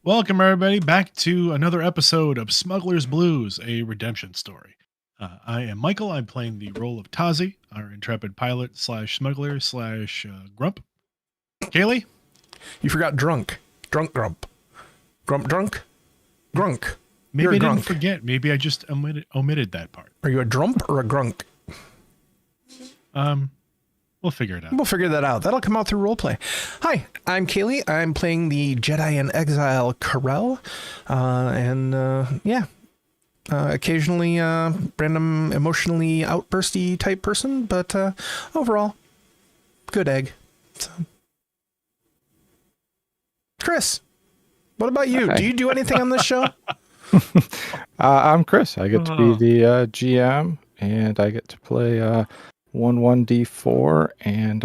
Welcome, everybody, back to another episode of Smuggler's Blues, a redemption story. I am Michael. I'm playing the role of Tazi, our intrepid pilot slash smuggler slash grump. Kaylee? You forgot drunk. Drunk grump. Grump drunk? Grunk. Maybe You're I a didn't grunk. forget. Maybe I just omitted that part. Are you a drump or a grunk? We'll figure it out. We'll figure that out. That'll come out through roleplay. Hi, I'm Kaylee. I'm playing the Jedi in Exile Karrell. Occasionally random emotionally outbursty type person, but overall, good egg. So. Chris, what about you? Hi. Do you do anything on this show? I'm Chris. I get to be the GM, and I get to play 11D4 and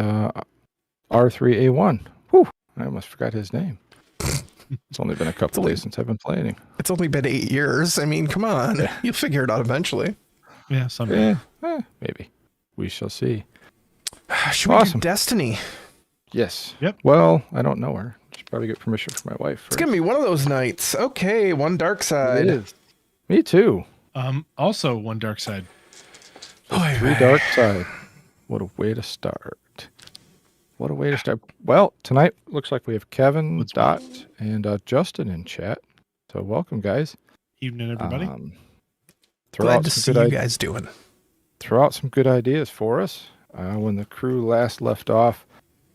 R3A1. Whew, I almost forgot his name. It's only been a couple days since I've been playing. It's only been 8 years. I mean, come on. Yeah. You'll figure it out eventually. Yeah, someday. Maybe. We shall see. Should we do Destiny? Yes. Yep. Well, I don't know her. Should probably get permission from my wife first. It's going to be one of those nights. Okay, one dark side. It is. Me too. Also, one dark side. Three dark side. What a way to start. What a way to start. Well, tonight looks like we have Kevin, Dot, and Justin in chat. So welcome, guys. Evening, everybody. Glad to see you guys doing. Throw out some good ideas for us. When the crew last left off,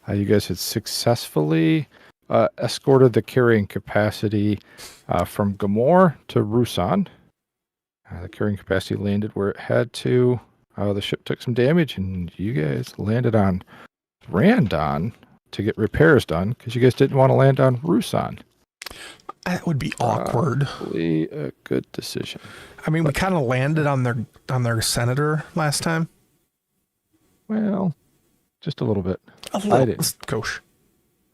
you guys had successfully escorted the carrying capacity from Gamor to Rusan. The carrying capacity landed where it had to. The ship took some damage, and you guys landed on Randon to get repairs done because you guys didn't want to land on Rusan. That would be awkward. Probably a good decision. I mean, we kind of landed on their senator last time. Well, just a little bit. A little. I didn't. Gosh.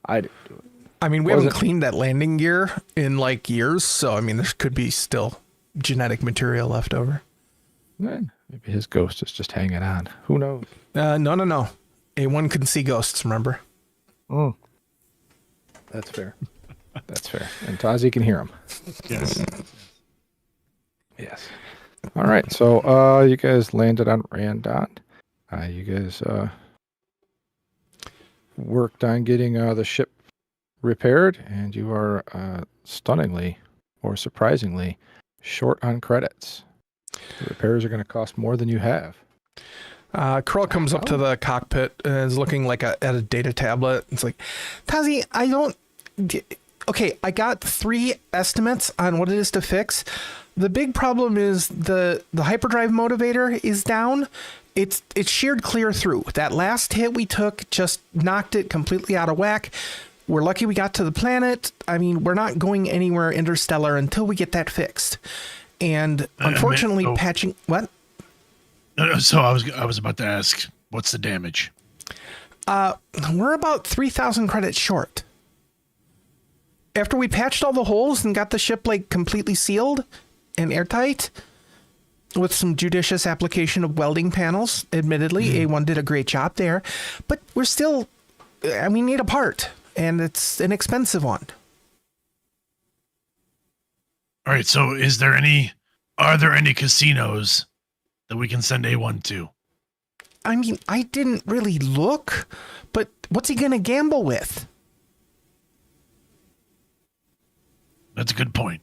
I didn't do it. I mean, we haven't cleaned that landing gear in like years, so I mean, there could be still genetic material left over. Maybe his ghost is just hanging on. Who knows? No. A1 can see ghosts, remember? Oh, that's fair. That's fair. And Tazi can hear him. Yes. Yes. All right. So you guys landed on Randon. You guys worked on getting the ship repaired, and you are stunningly or surprisingly short on credits. The repairs are going to cost more than you have. Karrell comes up to the cockpit and is looking like at a data tablet. It's like, Tazi, okay, I got 3 estimates on what it is to fix. The big problem is the hyperdrive motivator is down. It's sheared clear through. That last hit we took just knocked it completely out of whack. We're lucky we got to the planet. I mean, we're not going anywhere interstellar until we get that fixed. And unfortunately, patching what? So I was about to ask, what's the damage? We're about 3,000 credits short. After we patched all the holes and got the ship like completely sealed and airtight with some judicious application of welding panels, admittedly, A1 did a great job there, but we're still, we need a part, and it's an expensive one. All right, so are there any casinos that we can send A1 to? I mean, I didn't really look, but what's he going to gamble with? That's a good point.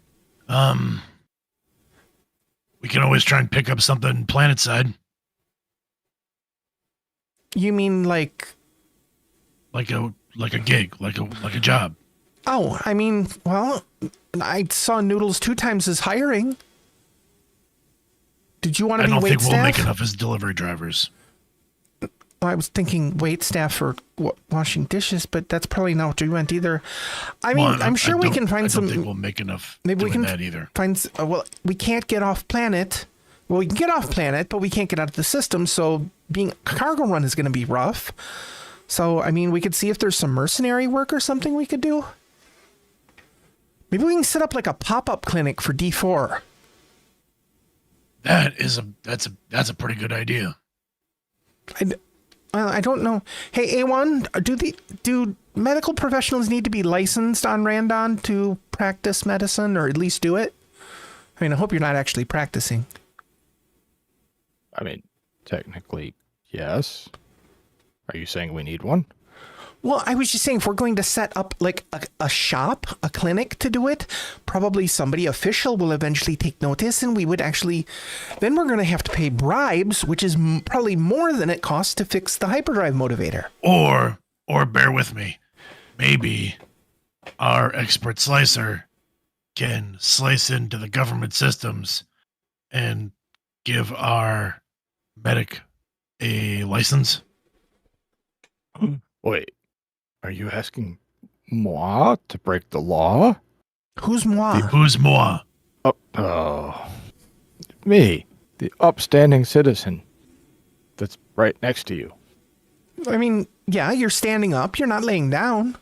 We can always try and pick up something planet side. You mean like a gig, like a job. Oh, I mean, well, I saw Noodles 2 times as hiring. Did you want to be wait staff? I don't think we'll make enough as delivery drivers. Well, I was thinking wait staff for washing dishes, but that's probably not what you meant either. I mean, I'm sure we can find some. I don't think we'll make enough. Maybe we can that either. Find. Well, we can't get off planet. Well, we can get off planet, but we can't get out of the system. So being a cargo run is going to be rough. So I mean, we could see if there's some mercenary work or something we could do. Maybe we can set up like a pop-up clinic for D4. That's a pretty good idea. I don't know. Hey, A1, medical professionals need to be licensed on Randon to practice medicine, or at least do it? I mean, I hope you're not actually practicing. I mean, technically, yes. Are you saying we need one? Well, I was just saying, if we're going to set up like a shop, a clinic to do it, probably somebody official will eventually take notice, and we would actually, then we're going to have to pay bribes, which is probably more than it costs to fix the hyperdrive motivator. Or bear with me, maybe our expert slicer can slice into the government systems and give our medic a license. Wait, are you asking moi to break the law? Who's moi? Who's moi? Oh, me, the upstanding citizen that's right next to you. I mean, yeah, you're standing up. You're not laying down.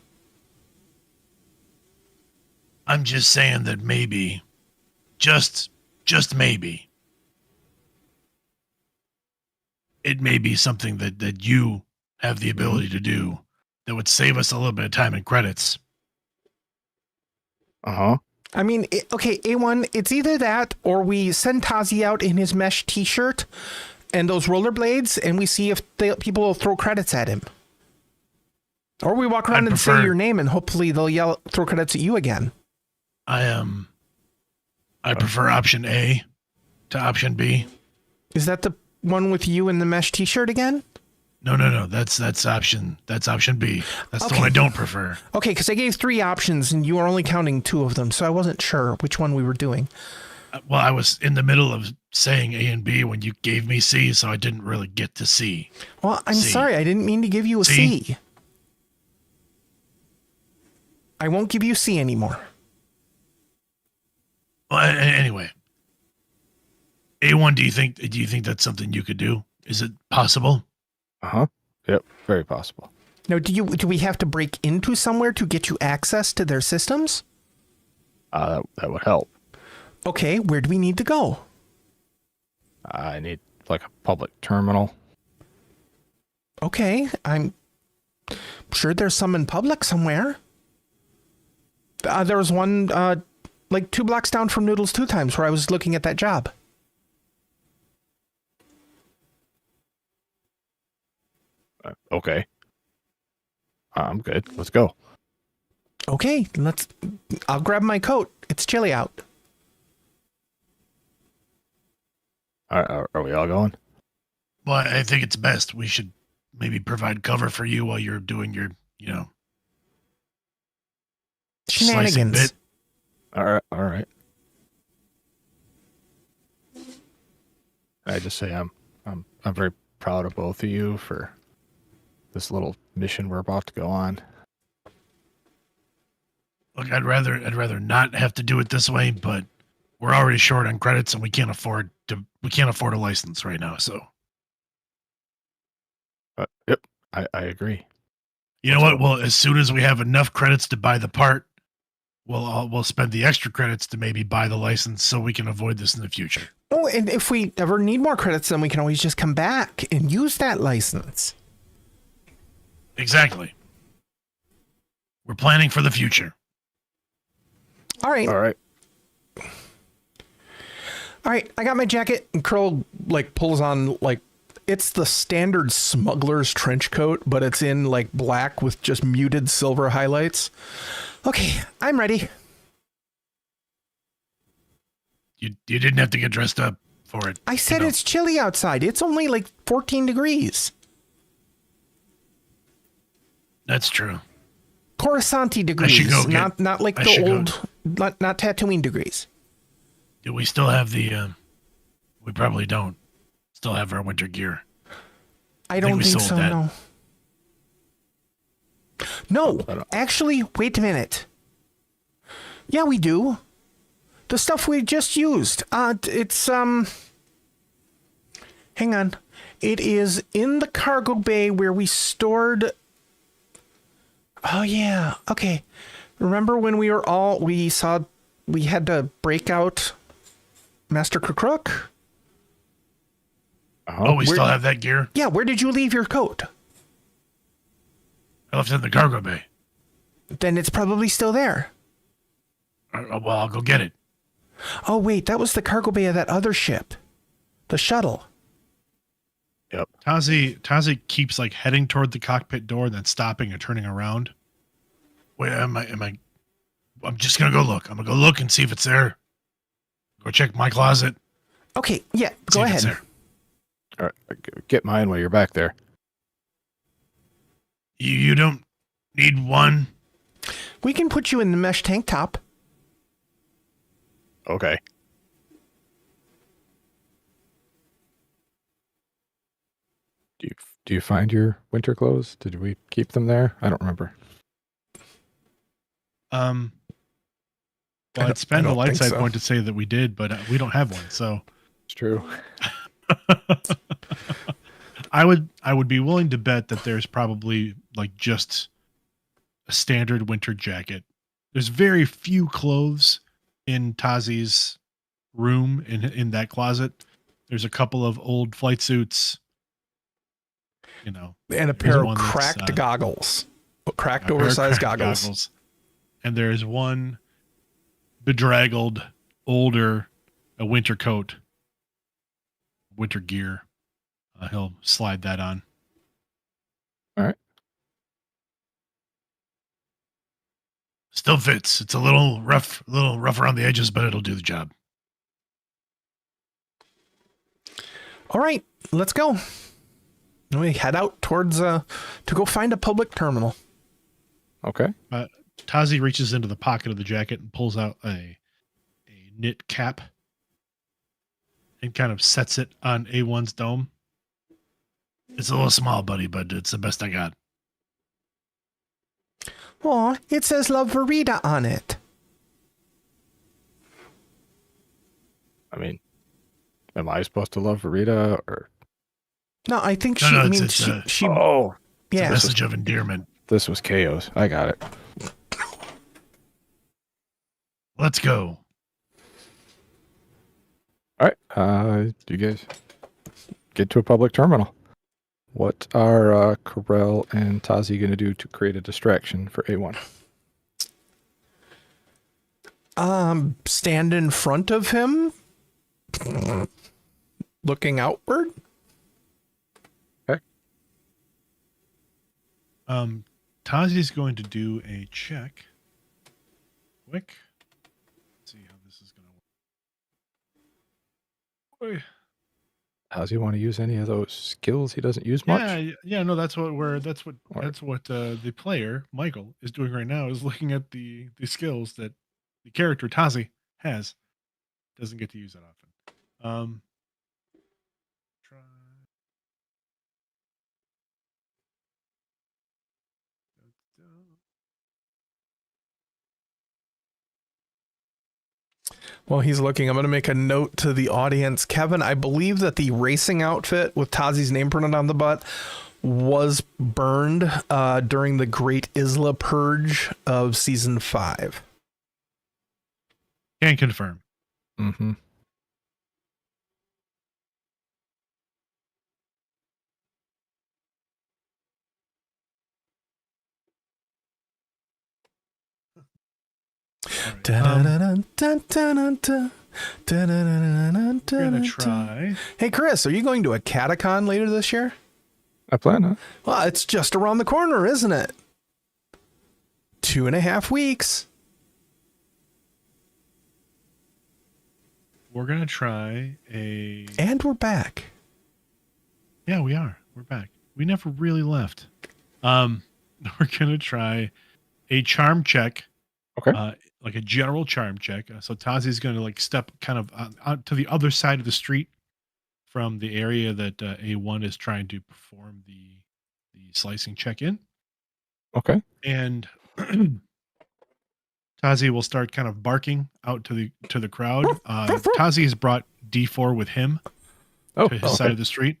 I'm just saying that maybe, just maybe, it may be something that you have the ability to do that would save us a little bit of time and credits. Uh-huh. I mean, okay, A1, it's either that or we send Tazi out in his mesh t-shirt and those rollerblades, and we see if people will throw credits at him. Or we walk around and say your name, and hopefully they'll throw credits at you again. I prefer option A to option B. Is that the one with you in the mesh t-shirt again? No. That's option B. That's the one I don't prefer. Okay, because I gave 3 options, and you were only counting 2 of them, so I wasn't sure which one we were doing. Well, I was in the middle of saying A and B when you gave me C, so I didn't really get to C. Well, I'm sorry. I didn't mean to give you a C. I won't give you C anymore. Well, anyway. A1, do you think that's something you could do? Is it possible? Uh-huh. Yep, very possible. Now, do we have to break into somewhere to get you access to their systems? That would help. Okay, where do we need to go? I need like a public terminal. Okay, I'm sure there's some in public somewhere. There was one like 2 blocks down from Noodles 2 Times where I was looking at that job. Okay. I'm good. Let's go. Okay, I'll grab my coat. It's chilly out. Are we all going? Well, I think it's best. We should maybe provide cover for you while you're doing your, shenanigans. Bit. All right. I just say I'm very proud of both of you for this little mission we're about to go on. Look, I'd rather not have to do it this way, but we're already short on credits and we can't afford a license right now, so. Yep, I agree. You know what? Well, as soon as we have enough credits to buy the part, we'll spend the extra credits to maybe buy the license so we can avoid this in the future. Oh, and if we ever need more credits, then we can always just come back and use that license. Exactly. We're planning for the future. All right. I got my jacket, and Karrell pulls on it's the standard smuggler's trench coat, but it's in black with just muted silver highlights. Okay, I'm ready. You didn't have to get dressed up for it. I said it's chilly outside. It's only 14 degrees. That's true. Coruscanti degrees, not the old, not Tatooine degrees. Do we still have the? We probably don't still have our winter gear. I don't think so. That. No, actually, wait a minute. Yeah, we do. The stuff we just used. It's hang on. It is in the cargo bay where we stored. Oh yeah. Okay. Remember when we had to break out Master Crook? Oh, we still have that gear? Yeah, where did you leave your coat? I left it in the cargo bay. Then it's probably still there. Well, I'll go get it. Oh, wait, that was the cargo bay of that other ship. The shuttle. Yep. Tazi keeps like heading toward the cockpit door, then stopping and turning around. Wait, am I? I'm just gonna go look. I'm gonna go look and see if it's there. Go check my closet. Okay, yeah, See go if it's ahead. there. All right, get mine while you're back there. You don't need one. We can put you in the mesh tank top. Okay. Do you find your winter clothes? Did we keep them there? I don't remember. Well, I I'd spend the don't light think side so. point to say that we did, but we don't have one. So It's true. I would be willing to bet that there's probably like just a standard winter jacket. There's very few clothes in Tazi's room in that closet. There's a couple of old flight suits, And a There's pair of one that's, cracked goggles. Cracked a pair of oversized cracked goggles. and there's one bedraggled, older, a winter coat, winter gear. He'll slide that on. All right. Still fits. It's a little rough around the edges, but it'll do the job. All right, let's go. And we head out towards to go find a public terminal. Okay. Tazi reaches into the pocket of the jacket and pulls out a knit cap and kind of sets it on A1's dome. It's a little small, buddy, but it's the best I got. Aw, it says Love Verita on it. I mean, am I supposed to love Verita or? No, I think No, she no, means it's a- she Oh, It's a yeah. message of endearment. this was chaos. I got it. Let's go. All right. You guys get to a public terminal. What are Karrell and Tazi going to do to create a distraction for A1? Stand in front of him, looking outward. Tazi's going to do a check. Quick. Let's see how this is going to work. Does he want to use any of those skills he doesn't use much? Yeah, no, that's what the player, Michael, is doing right now, is looking at the skills that the character Tazi has. Doesn't get to use that often. Try. While he's looking, I'm going to make a note to the audience. Kevin, I believe that the racing outfit with Tazi's name printed on the butt was burned during the Great Isla Purge of Season 5. Can confirm. Mm-hmm. We're gonna try. Hey, Chris, are you going to a catacon later this year? I plan on. Well, it's just around the corner, isn't it? 2.5 weeks. We're gonna try a. And we're back. Yeah, we are. We're back. We never really left. We're gonna try a charm check. Okay. Like a general charm check. So Tazi's gonna like step kind of out to the other side of the street from the area that A1 is trying to perform the slicing check in, Okay. and Tazi will start kind of barking out to the crowd. Tazi has brought D4 with him Oh, to his side of the street.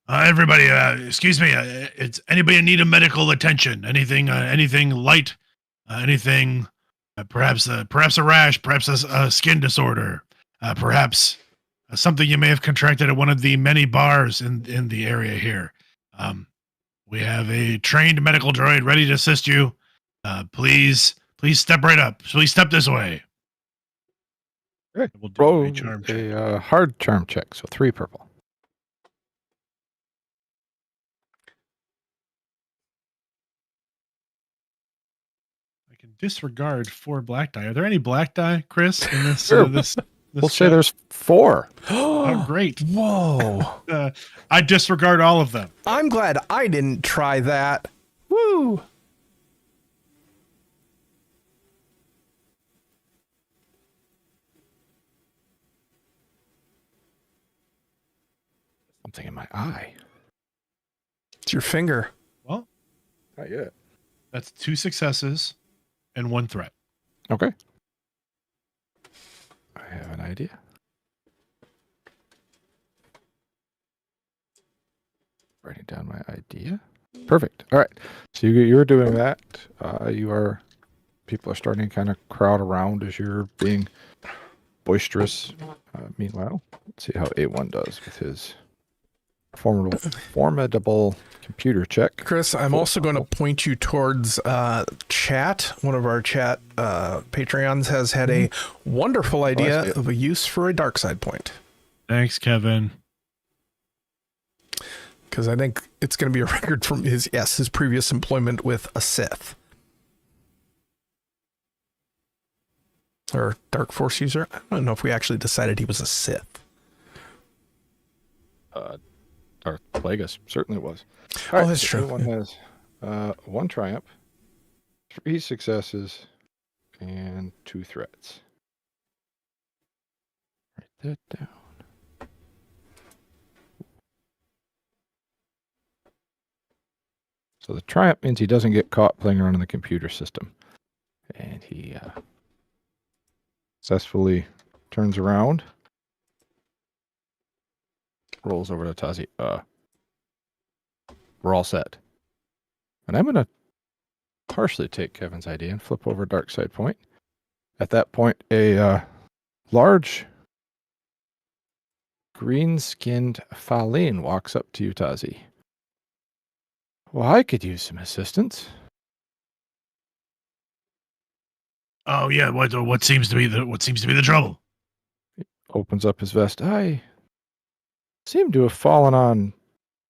Everybody, excuse me. It's anybody need a medical attention? Anything light? Anything? Perhaps a rash? Perhaps a skin disorder? Perhaps something you may have contracted at one of the many bars in the area here. We have a trained medical droid ready to assist you. Please step right up. Please step this way. Okay. We'll do Roll a charm check. a hard charm check, so 3 purple. I can disregard 4 black die. Are there any black die, Chris, in this? Sure. This We'll say check? there's 4. Oh, great. Whoa. I disregard all of them. I'm glad I didn't try that. Woo. Something in my eye. It's your finger. Well, Not yet. that's 2 successes and 1 threat. Okay. I have an idea. Writing down my idea. Perfect. All right. So you're doing that. People are starting to kind of crowd around as you're being boisterous. Meanwhile, let's see how A1 does with his formidable computer check. Chris, I'm also going to point you towards chat. One of our chat Patreons has had a wonderful idea of a use for a dark side point. Thanks, Kevin. Because I think it's going to be a record from his previous employment with a Sith. Or Dark Force user. I don't know if we actually decided he was a Sith. Darth Plagueis certainly was. All right, that's true. Everyone has 1 triumph, 3 successes, and 2 threats. Write that down. So the triumph means he doesn't get caught playing around in the computer system. And he successfully turns around, rolls over to Tazi. We're all set. And I'm going to partially take Kevin's idea and flip over dark side point. At that point, a large green-skinned Faline walks up to you, Tazi. Well, I could use some assistance. Oh yeah, what seems to be the trouble? Opens up his vest. I seem to have fallen on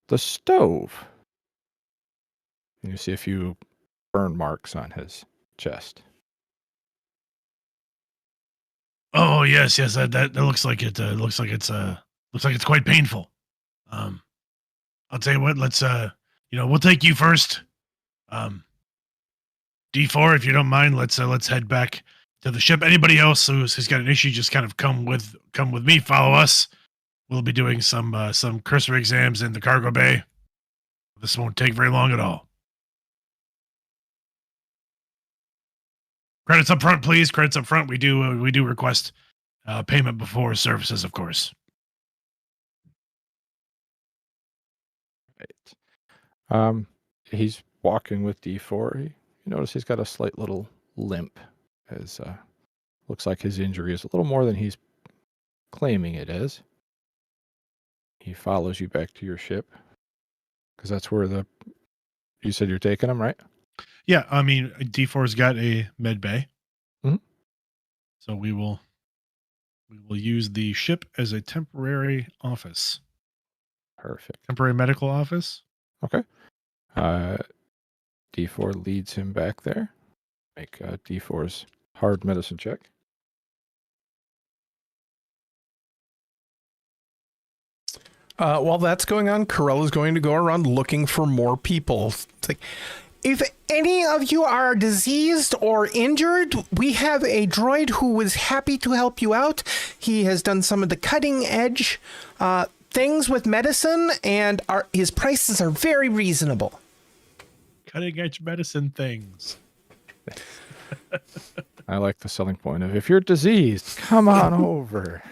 the stove. And you see a few burn marks on his chest. Oh yes, that looks like it. Looks like it's quite painful. I'll tell you what. Let's we'll take you first. D4, if you don't mind, let's head back to the ship. Anybody else who's got an issue, just kind of come with me. Follow us. We'll be doing some cursor exams in the cargo bay. This won't take very long at all. Credits up front, please. Credits up front. We do request payment before services, of course. Right. He's walking with D4. You notice he's got a slight little limp, as looks like his injury is a little more than he's claiming it is. He follows you back to your ship, because that's where you said you're taking him, right? Yeah, I mean, D4's got a med bay. Mhm. So we will use the ship as a temporary office. Perfect. Temporary medical office. Okay. D4 leads him back there. Make D4's hard medicine check. While that's going on, Karrell is going to go around looking for more people. It's like, if any of you are diseased or injured, we have a droid who is happy to help you out. He has done some of the cutting edge things with medicine, and his prices are very reasonable. Cutting edge medicine things. I like the selling point of, if you're diseased, come on over.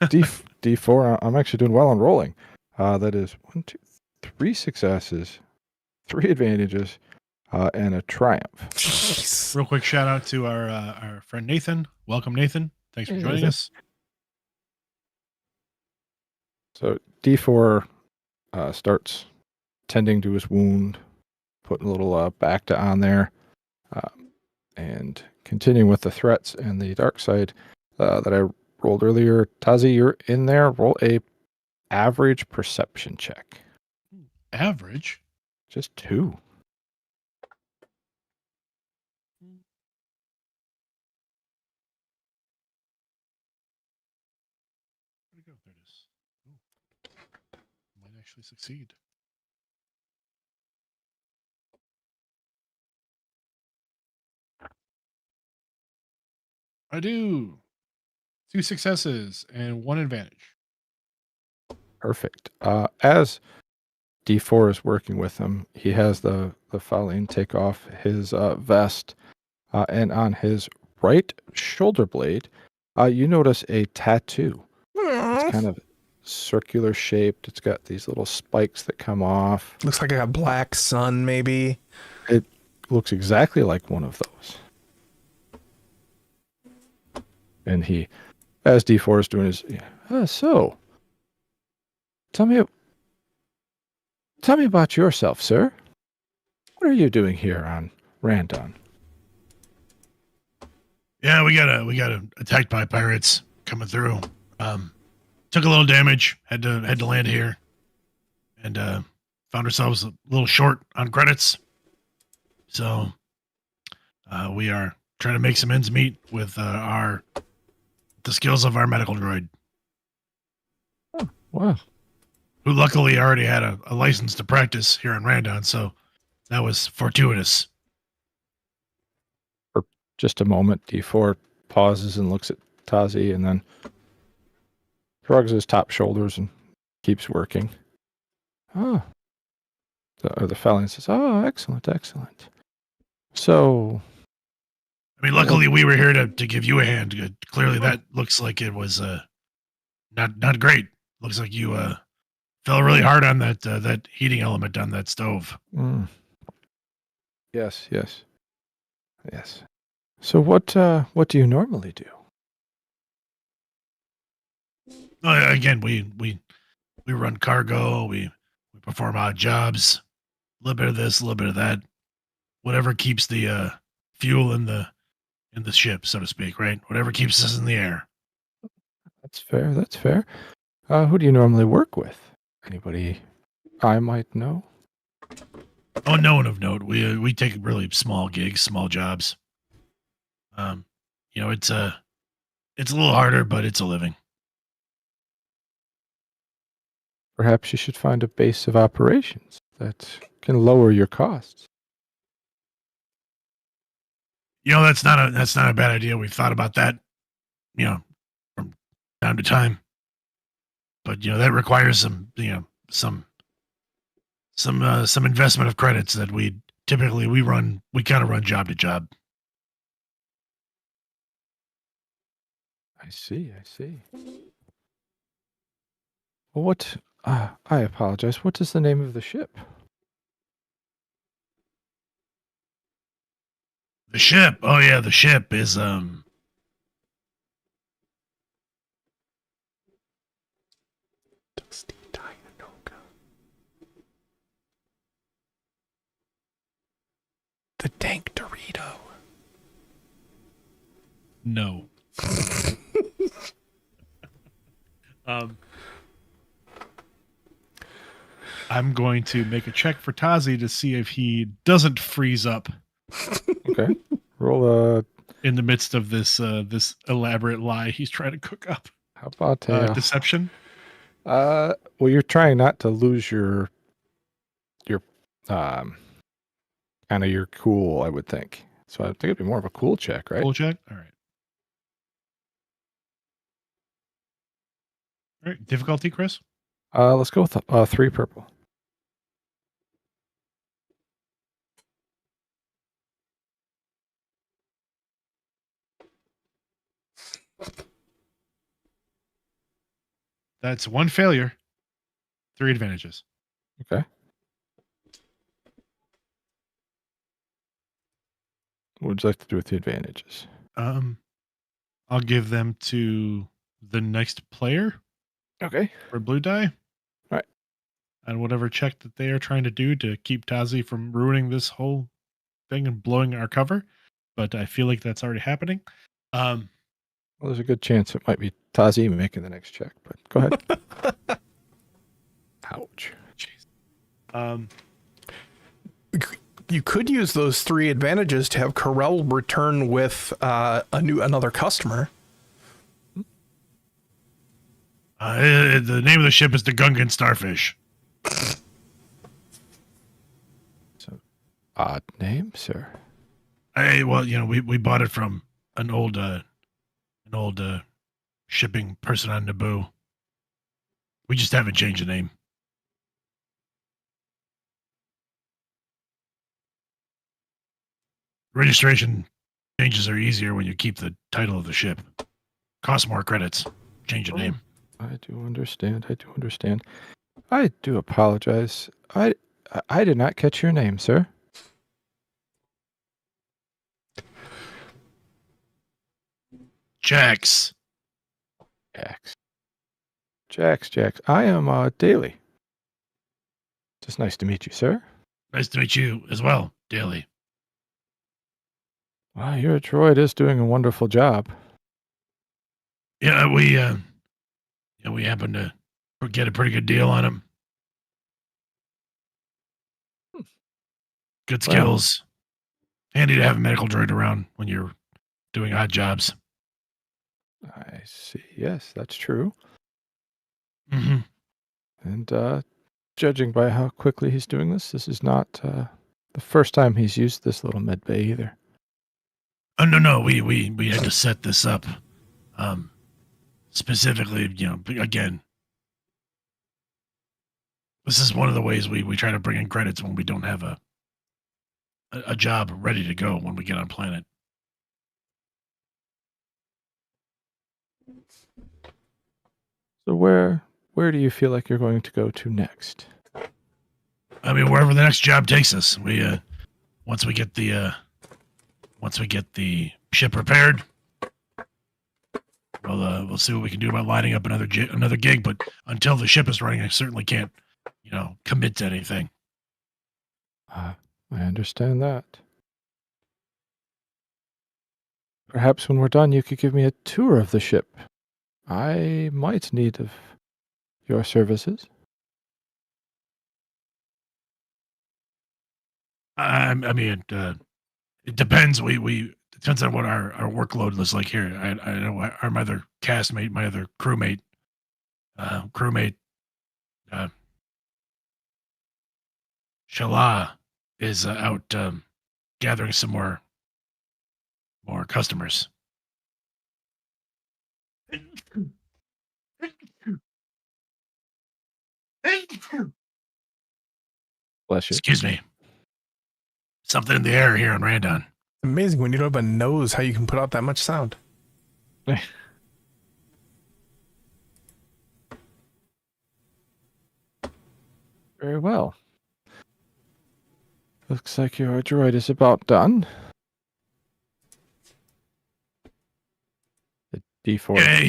D4, I'm actually doing well on rolling. That is 1, 2, 3 successes, 3 advantages, and a triumph. Real quick shout out to our friend Nathan. Welcome, Nathan. Thanks for joining us. So D4 starts tending to his wound, putting a little Bacta on there, and continuing with the threats and the dark side that I rolled earlier. Tazi, you're in there. Roll a average perception check. Average? Just 2. Where'd it go? There it is. Ooh. Might actually succeed. I do. 2 successes and 1 advantage. Perfect. As D4 is working with him, he has the Faline take off his vest, and on his right shoulder blade, you notice a tattoo. It's kind of circular shaped. It's got these little spikes that come off. Looks like a black sun, maybe. It looks exactly like one of those. And he, as D4 is doing his, so, tell me about yourself, sir. What are you doing here on Randon? Yeah, we got attacked by pirates coming through. Took a little damage. Had to land here, and found ourselves a little short on credits. So we are trying to make some ends meet with the skills of our medical droid, Oh, wow. who luckily already had a license to practice here on Randon. So that was fortuitous. For just a moment, D4 pauses and looks at Tazi, and then shrugs his top shoulders and keeps working. Oh. The Faline says, oh, excellent, excellent. So, I mean, luckily we were here to give you a hand. Clearly, that looks like it was not great. Looks like you fell really hard on that heating element on that stove. Yes. So what do you normally do? Again, we run cargo. We perform odd jobs. A little bit of this, a little bit of that. Whatever keeps the fuel in the ship, so to speak, right? Whatever keeps us in the air. That's fair. Who do you normally work with? Anybody I might know? Oh, no one of note. We take really small gigs, small jobs. It's a little harder, but it's a living. Perhaps you should find a base of operations that can lower your costs. That's not a bad idea. We've thought about that, from time to time. But that requires some investment of credits that we kind of run job to job. I see. Well, what? I apologize. What is the name of the ship? The ship. Oh yeah, the ship is The dank Dorito. no. I'm going to make a check for Tazi to see if he doesn't freeze up. Okay. Roll in the midst of this elaborate lie he's trying to cook up. how about deception? Well, you're trying not to lose your kind of your cool, I would think. So I think it'd be more of a cool check, right? Cool check? All right. All right. Difficulty, Chris? Let's go with 3 purple. That's 1 failure, 3 advantages. Okay. What would you like to do with the advantages? I'll give them to the next player Okay. for blue die. Right. on whatever check that they are trying to do to keep Tazi from ruining this whole thing and blowing our cover. But I feel like that's already happening. Well, there's a good chance it might be Tazi making the next check, but go ahead. Ouch. Jeez. You could use those 3 advantages to have Karrell return with another customer. The name of the ship is the Gungan Starfish. So, odd name, sir. Hey, well, we bought it from an old shipping person on Naboo. We just haven't changed the name. Registration changes are easier when you keep the title of the ship. Costs more credits. Change the name. I do understand. I do apologize. I did not catch your name, sir. Jax. Jax. I am Daly. Just nice to meet you, sir. Nice to meet you as well, Daly. Well, your droid is doing a wonderful job. Yeah, we happened to get a pretty good deal on him. Good skills. Handy to have a medical droid around when you're doing odd jobs. I see. Yes, that's true. Mm-hmm. And judging by how quickly he's doing this is not the first time he's used this little med bay either. Oh no, we had to set this up. Specifically, again, this is one of the ways we try to bring in credits when we don't have a job ready to go when we get on planet. So where do you feel like you're going to go to next? I mean, wherever the next job takes us. We once we get the ship repaired, we'll see what we can do about lining up another gig. But until the ship is running, I certainly can't, commit to anything. I understand that. Perhaps when we're done, you could give me a tour of the ship. I might need of your services. I mean, it depends. It depends on what our workload looks like here. I know my other castmate, my other crewmate, Shala is out gathering some more customers. Bless you. Excuse me. Something in the air here on Randon. Amazing when you don't have a nose how you can put out that much sound. Very well. Looks like your droid is about done. The D4. Yeah,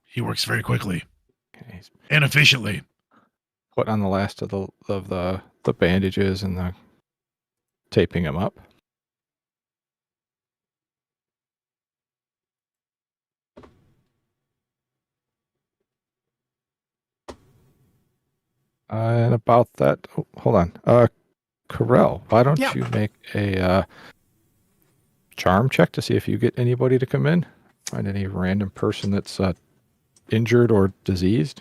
he works very quickly He's and efficiently. put on the last of the bandages and the taping him up. And about that, hold on. Karrell, why don't Yeah. you make a charm check to see if you get anybody to come in? Find any random person that's injured or diseased,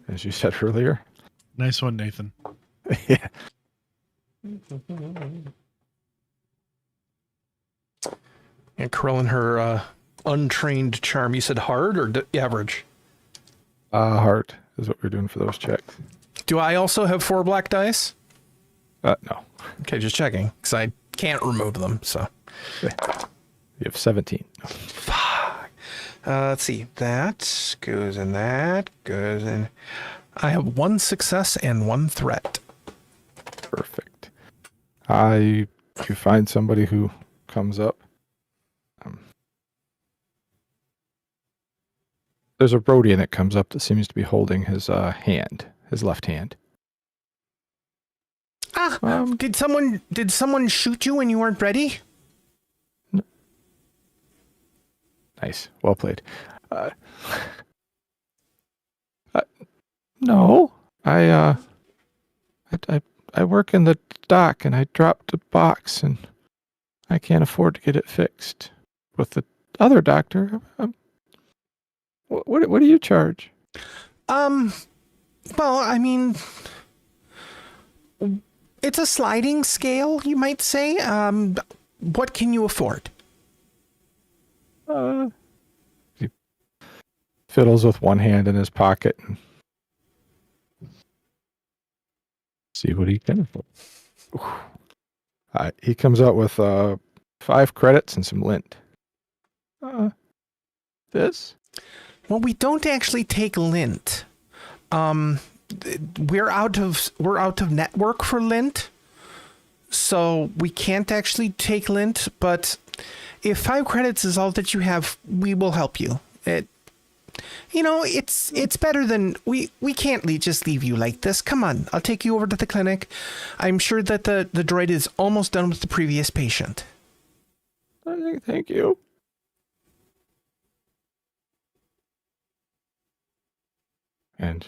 as you said earlier. Nice one, Nathan. Yeah. And Karrell and her untrained charm. You said hard or average? Heart is what we're doing for those checks. Do I also have 4 black dice? No. Okay, just checking, because I can't remove them, so. You have 17. Fuck. Let's see. That goes in that, goes in. I have 1 success and 1 threat. Perfect. You find somebody who comes up. There's a Rhodian that comes up that seems to be holding his hand, his left hand. Did someone shoot you when you weren't ready? Nice. Well played. No. I work in the dock and I dropped a box and I can't afford to get it fixed. With the other doctor, what do you charge? Well, I mean, it's a sliding scale, you might say. What can you afford? He fiddles with one hand in his pocket and see what he can afford. He comes out with 5 credits and some lint. This? Well, we don't actually take lint. We're out of network for lint, so we can't actually take lint. But if 5 credits is all that you have, we will help you. It's better than we can't just leave you like this. Come on, I'll take you over to the clinic. I'm sure that the droid is almost done with the previous patient. Thank you. And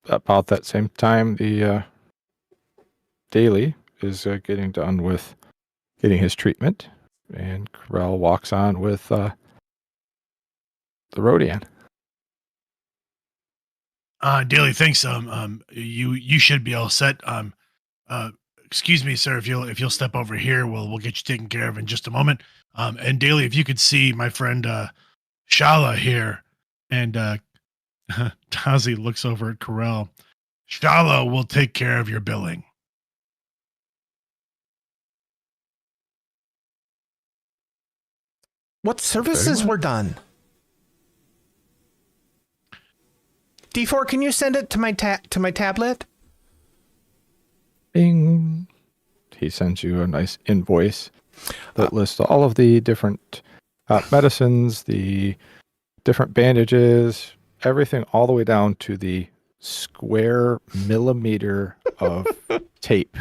about that same time, the Daily is getting done with getting his treatment, and Karrell walks on with the Rodian. Daily, thanks. You should be all set. Excuse me, sir. If you'll step over here, we'll get you taken care of in just a moment. And Daily, if you could see my friend Shala here, and Tazi looks over at Karrell. Shala will take care of your billing. What services were done? D4, can you send it to my tablet? Bing. He sends you a nice invoice that lists all of the different medicines, the different bandages, everything all the way down to the square millimeter of tape.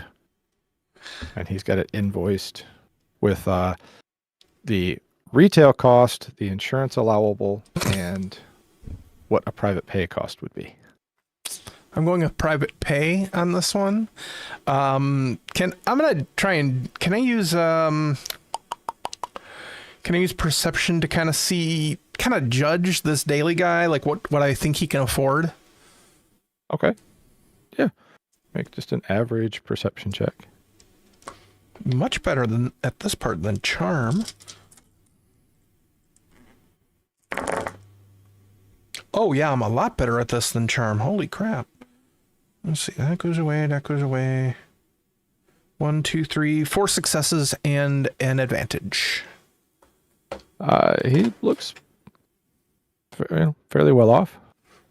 And he's got it invoiced with the retail cost, the insurance allowable, and what a private pay cost would be. I'm going with private pay on this one. Can I use perception to kind of judge this Daily guy, like what I think he can afford? Okay. Yeah. Make just an average perception check. Much better than at this part than charm. Oh yeah, I'm a lot better at this than charm. Holy crap. Let's see, that goes away. 1, 2, 3, 4 successes and an advantage. He looks fairly well off.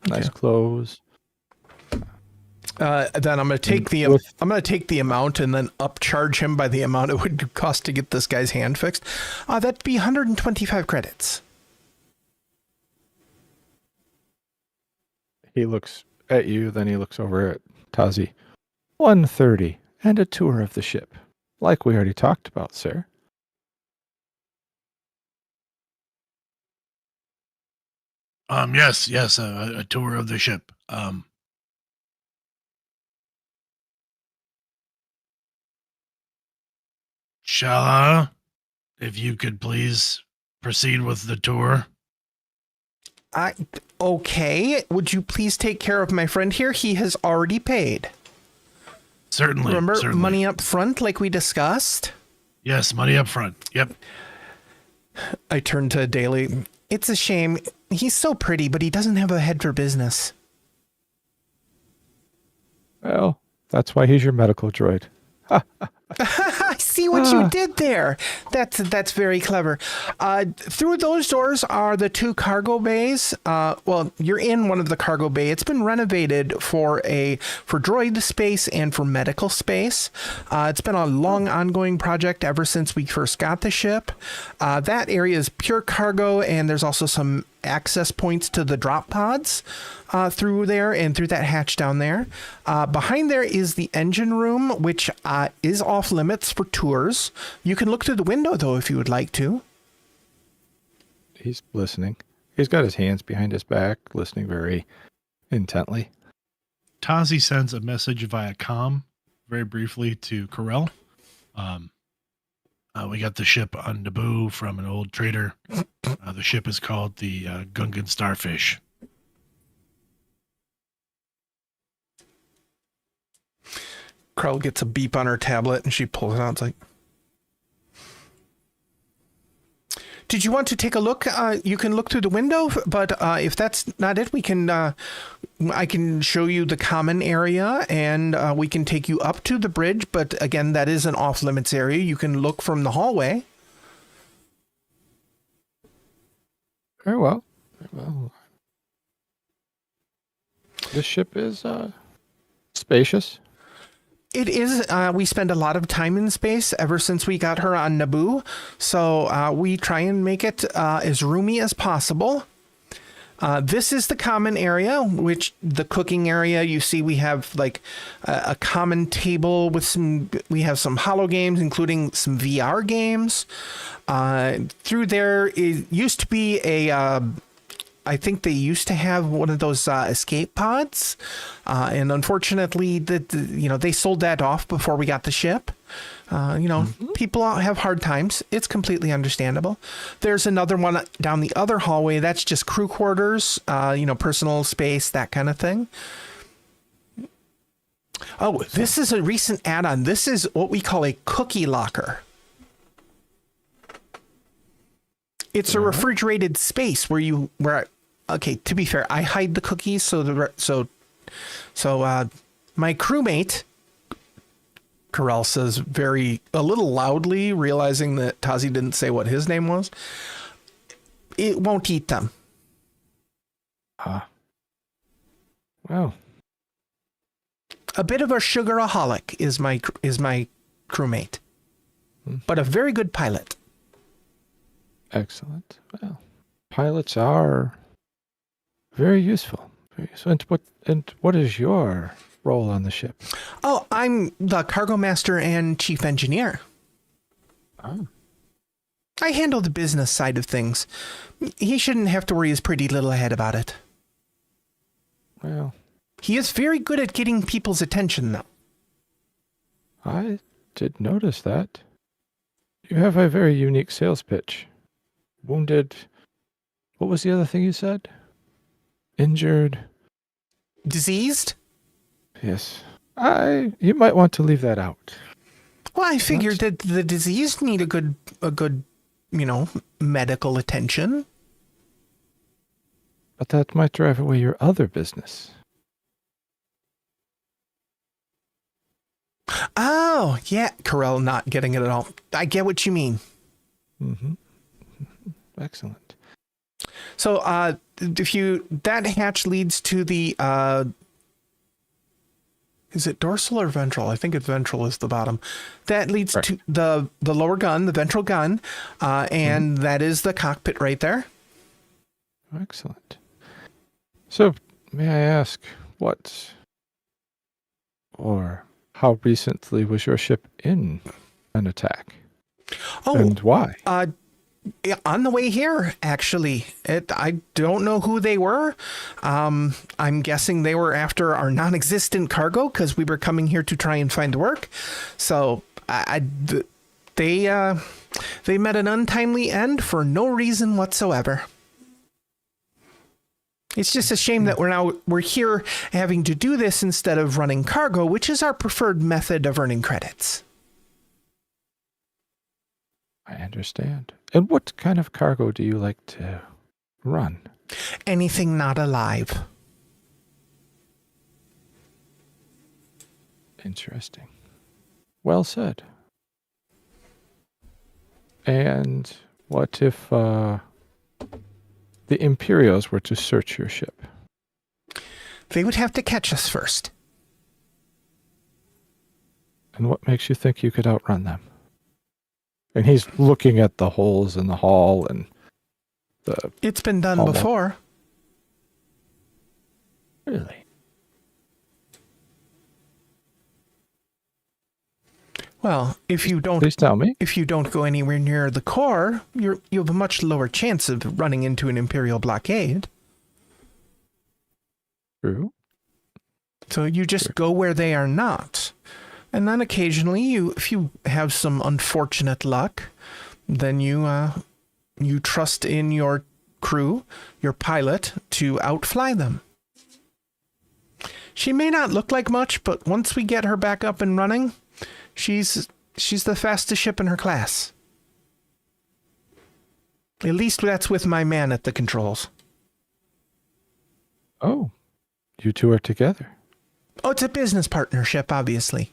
Nice clothes. Then I'm gonna take the amount and then upcharge him by the amount it would cost to get this guy's hand fixed. That'd be 125 credits. He looks at you, then he looks over at Tazi. 130 and a tour of the ship, like we already talked about, sir. Yes, a tour of the ship. Shala, if you could please proceed with the tour. Okay. Would you please take care of my friend here? He has already paid. Certainly. Remember, money up front like we discussed? Yes, money up front. Yep. I turn to Daily. It's a shame. He's so pretty, but he doesn't have a head for business. Well, that's why he's your medical droid. I see what you did there. That's very clever. Through those doors are the 2 cargo bays. Well, you're in one of the cargo bay. It's been renovated for droid space and for medical space. It's been a long ongoing project ever since we first got the ship. That area is pure cargo, and there's also some access points to the drop pods through there and through that hatch down there. Behind there is the engine room, which is off limits for tours. You can look through the window, though, if you would like to. He's listening. He's got his hands behind his back, listening very intently. Tazi sends a message via comm very briefly to Karrell. We got the ship on Naboo from an old trader. The ship is called the Gungan Starfish. Karrell gets a beep on her tablet and she pulls it out. It's like, did you want to take a look? You can look through the window, but if that's not it, we can. I can show you the common area, and we can take you up to the bridge. But again, that is an off-limits area. You can look from the hallway. Very well. Very well. This ship is spacious. It is. We spend a lot of time in space ever since we got her on Naboo. So we try and make it as roomy as possible. This is the common area, which the cooking area. You see, we have like a common table with we have some holo games, including some VR games. Through there, it used to be I think they used to have one of those escape pods, and unfortunately, they sold that off before we got the ship. People have hard times. It's completely understandable. There's another one down the other hallway. That's just crew quarters, personal space, that kind of thing. Oh, this is a recent add-on. This is what we call a cookie locker. It's a refrigerated space okay, to be fair, I hide the cookies so my crewmate, Karrell says a little loudly, realizing that Tazi didn't say what his name was, it won't eat them. Well. A bit of a sugaraholic is my crewmate, but a very good pilot. Excellent. Well, pilots are very useful. And what is your role on the ship? Oh, I'm the cargo master and chief engineer. Oh. I handle the business side of things. He shouldn't have to worry his pretty little head about it. Well, he is very good at getting people's attention, though. I did notice that. You have a very unique sales pitch. Wounded. What was the other thing you said? Injured. Diseased? Yes. You might want to leave that out. Well, I figured that the diseased need a good, medical attention. But that might drive away your other business. Oh, yeah. Karrell not getting it at all. I get what you mean. Mm-hmm. Excellent. So, that hatch leads to the, is it dorsal or ventral? I think it's ventral is the bottom. That leads to the lower gun, the ventral gun, and that is the cockpit right there. Excellent. So, may I ask, what or how recently was your ship in an attack? Oh, and why? On the way here, actually. I don't know who they were. I'm guessing they were after our non-existent cargo because we were coming here to try and find work. So they met an untimely end for no reason whatsoever. It's just a shame that we're here having to do this instead of running cargo, which is our preferred method of earning credits. I understand. And what kind of cargo do you like to run? Anything not alive. Interesting. Well said. And what if the Imperials were to search your ship? They would have to catch us first. And what makes you think you could outrun them? And he's looking at the holes in the hull and It's been done Almost. before. Really? Well, if you don't Please tell me. go anywhere near the core, you have a much lower chance of running into an Imperial blockade. True. So you just go where they are not. And then occasionally, if you have some unfortunate luck, then you trust in your crew, your pilot, to outfly them. She may not look like much, but once we get her back up and running, she's the fastest ship in her class. At least that's with my man at the controls. Oh, you two are together. Oh, it's a business partnership, obviously.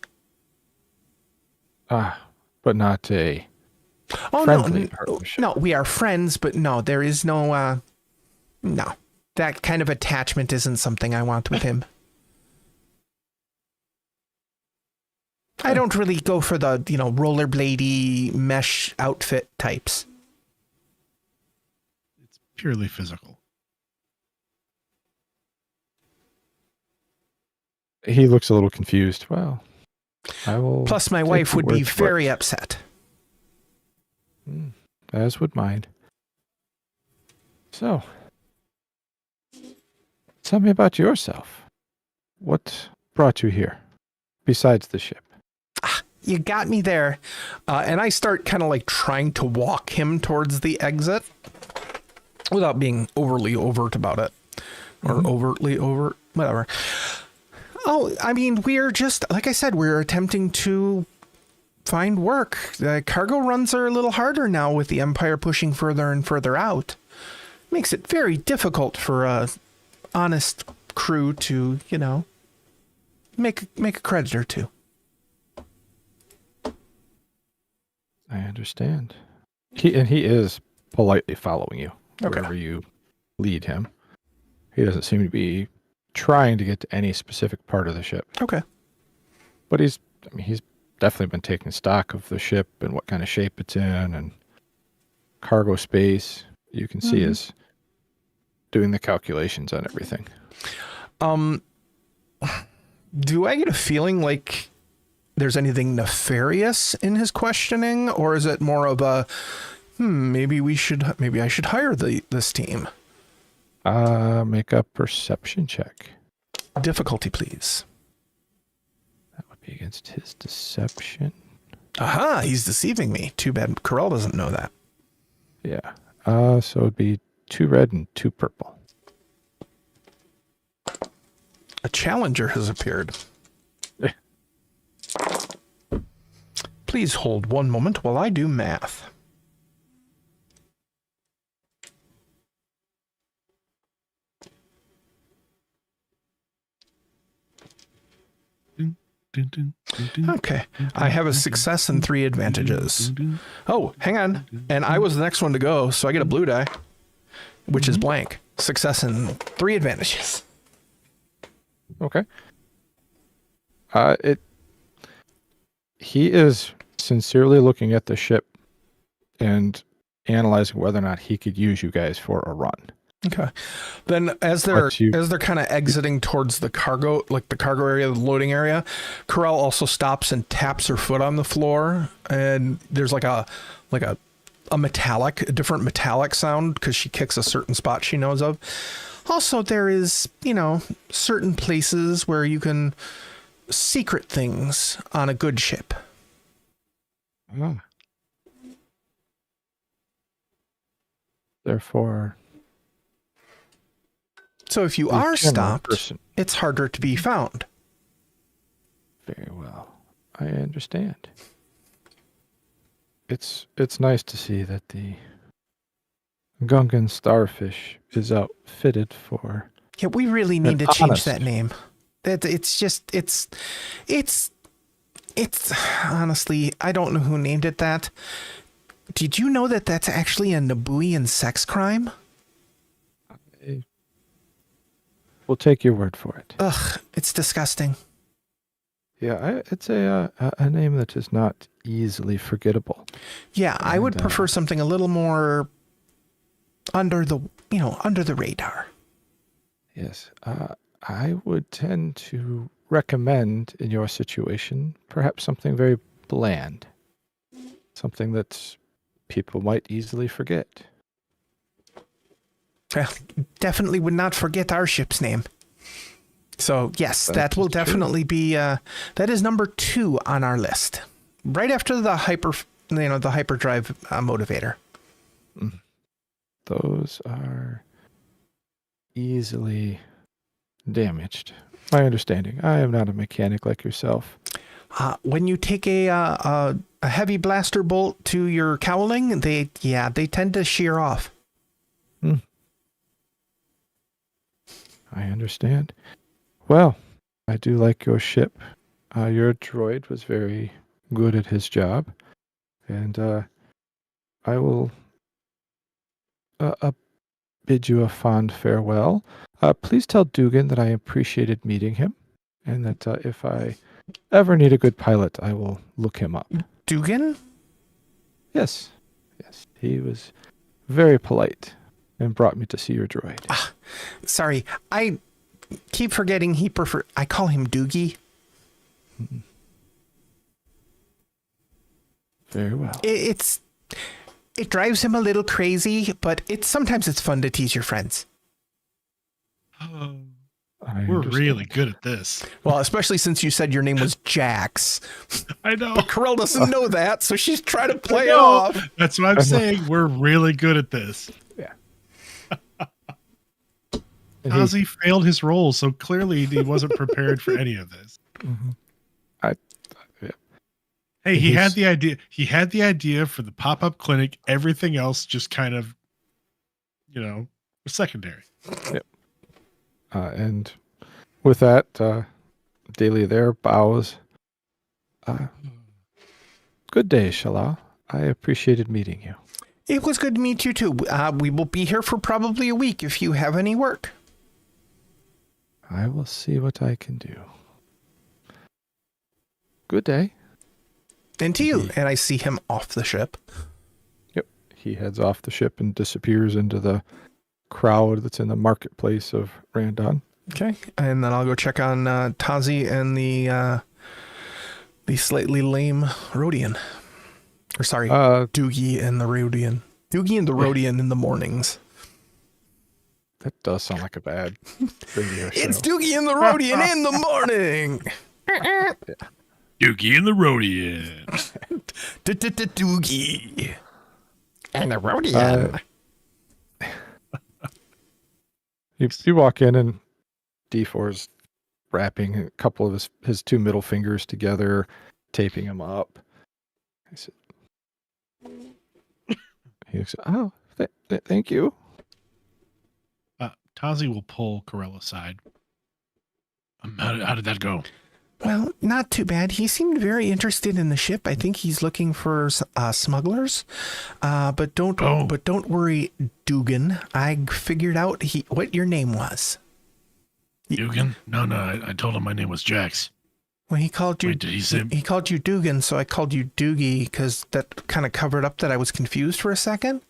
But not a friendly partnership. No, we are friends, but no, there is no, no. That kind of attachment isn't something I want with him. I don't really go for the, rollerbladey mesh outfit types. It's purely physical. He looks a little confused. Well, I will. Plus, my take wife your would be word for very it. upset. As would mine. So, tell me about yourself. What brought you here, besides the ship? You got me there. And I start kind of like trying to walk him towards the exit without being overly overt about it. Or overtly overt, whatever. Oh, I mean, we're just, like I said, we're attempting to find work. The cargo runs are a little harder now with the Empire pushing further and further out. Makes it very difficult for a honest crew to, make a credit or two. I understand. He is politely following you wherever you lead him. He doesn't seem to be trying to get to any specific part of the ship. Okay. But he's definitely been taking stock of the ship and what kind of shape it's in and cargo space. You can see is doing the calculations on everything. Do I get a feeling like there's anything nefarious in his questioning, or is it more of a, maybe I should hire this team? Make a perception check. Difficulty, please. That would be against his deception. Aha, he's deceiving me. Too bad Karrell doesn't know that. Yeah. So it'd be 2 red and 2 purple. A challenger has appeared. Please hold one moment while I do math. Okay, I have a success and 3 advantages. Oh, hang on. And I was the next one to go, so I get a blue die, which is blank. Success and 3 advantages. Okay. He is sincerely looking at the ship and analyzing whether or not he could use you guys for a run. Okay. Then as they're kind of exiting towards the cargo, like the cargo area, the loading area, Karrell also stops and taps her foot on the floor, and there's like a different metallic sound because she kicks a certain spot she knows of. Also, there is, certain places where you can secret things on a good ship. Therefore, so if you are stopped, it's harder to be found. Very well. I understand. It's nice to see that the Gungan starfish is outfitted for. Yeah, we really need to change that name. It's honestly, I don't know who named it that. Did you know that that's actually a Nabooian sex crime? We'll take your word for it. Ugh, it's disgusting. Yeah, it's a name that is not easily forgettable. Yeah, I would prefer something a little more under the radar. Yes. I would tend to recommend in your situation perhaps something very bland. Something that people might easily forget. Well, definitely would not forget our ship's name. So yes, that will definitely be. That is number 2 on our list, right after the hyperdrive motivator. Those are easily damaged. My understanding. I am not a mechanic like yourself. When you take a heavy blaster bolt to your cowling, they tend to shear off. I understand. Well, I do like your ship. Your droid was very good at his job, and I will bid you a fond farewell. Please tell Dugan that I appreciated meeting him, and that if I ever need a good pilot, I will look him up. Dugan? Yes. He was very polite and brought me to see your droid. Sorry, I keep forgetting I call him Doogie. Very well. It drives him a little crazy, but sometimes it's fun to tease your friends. We're really good at this. Well, especially since you said your name was Jax. I know. But Karrell doesn't know that, so she's trying to play it off. That's what I'm saying. We're really good at this. Yeah. Tazi failed his role, so clearly he wasn't prepared for any of this. Hey, he had the idea. He had the idea for the pop-up clinic. Everything else just kind of, was secondary. Yep. And with that, Daily there bows. Good day, Shala. I appreciated meeting you. It was good to meet you too. We will be here for probably a week if you have any work. I will see what I can do. Good day. And to you. And I see him off the ship. Yep. He heads off the ship and disappears into the crowd that's in the marketplace of Randon. Okay. And then I'll go check on Tazi and the slightly lame Rodian. Or sorry, Doogie and the Rodian. Doogie and the Rodian in the mornings. That does sound like a bad radio show. It's Doogie and the Rodian in the morning. Doogie and the Rodian. Doogie and the Rodian. You walk in and D4's wrapping a couple of his 2 middle fingers together, taping them up. I said, he said, "Oh, thank you." Tazi will pull Karrell aside. How did that go? Well, not too bad. He seemed very interested in the ship. I think he's looking for smugglers. But don't worry, Dugan. I figured out what your name was. Dugan? No. I told him my name was Jax. Well, he called you. Wait, did he say? He called you Dugan, so I called you Doogie because that kind of covered up that I was confused for a second.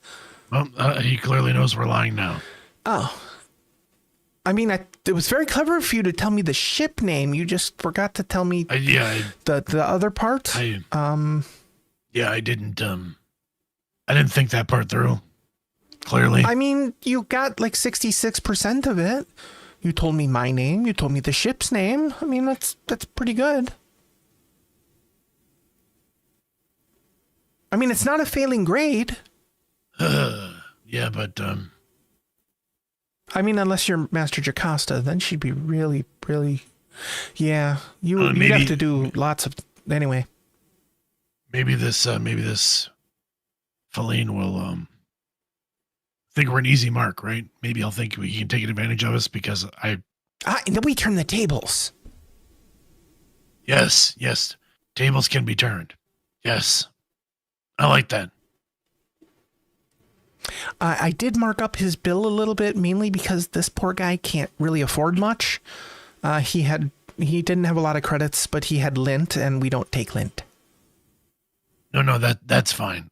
Well, he clearly knows we're lying now. Oh. I mean, it was very clever for you to tell me the ship name. You just forgot to tell me the other part. I didn't. I didn't think that part through. Clearly. I mean, you got like 66% of it. You told me my name. You told me the ship's name. I mean, that's pretty good. I mean, it's not a failing grade. Yeah, but I mean, unless you're Master Jocasta, then she'd be really, really... Yeah, you'd have to do lots of... Anyway. Maybe this Feline will think we're an easy mark, right? Maybe he'll think he can take advantage of us because and then we turn the tables. Yes. Tables can be turned. Yes. I like that. I did mark up his bill a little bit, mainly because this poor guy can't really afford much. He didn't have a lot of credits, but he had lint, and we don't take lint. No, that's fine.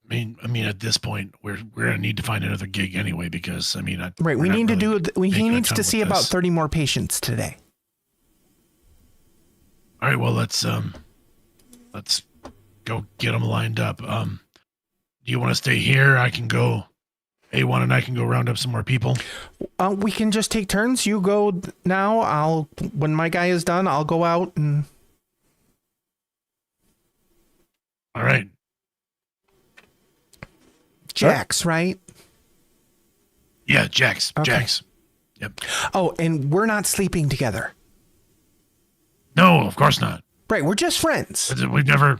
I mean, at this point, we're gonna need to find another gig anyway because I mean, Right. we're We not need to really do. He making a needs ton to with see about this. 30 more patients today. All right, well, let's go get them lined up. Do you want to stay here? I can go. A1 and I can go round up some more people. We can just take turns. You go now. When my guy is done, I'll go out and. All right. Jax, right? Yeah, Jax. Okay. Jax. Yep. Oh, and we're not sleeping together. No, of course not. Right, we're just friends. We never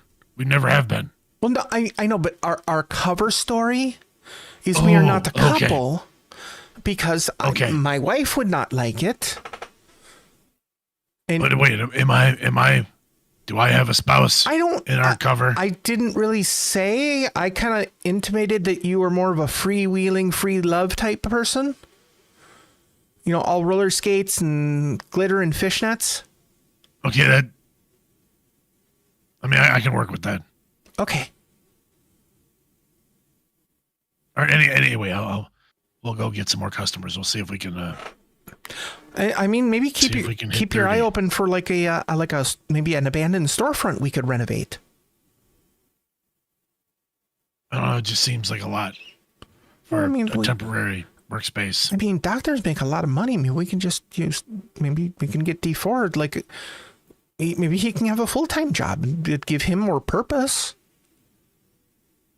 have been. Well, no, I know, but our cover story is we are not the couple because my wife would not like it. And But wait, am I? Do I have a spouse? I don't. In our cover. I didn't really say. I kind of intimated that you were more of a freewheeling, free love type person. You know, all roller skates and glitter and fishnets. Okay, I can work with that. Okay. All right. Anyway, we'll go get some more customers. We'll see if we can. I mean, maybe keep your eye 30. open for like a maybe an abandoned storefront we could renovate. I don't know. It just seems like a lot for a temporary workspace. I mean, doctors make a lot of money. Maybe we can just use. Maybe we can get D4. Like, maybe he can have a full-time job and it'd give him more purpose.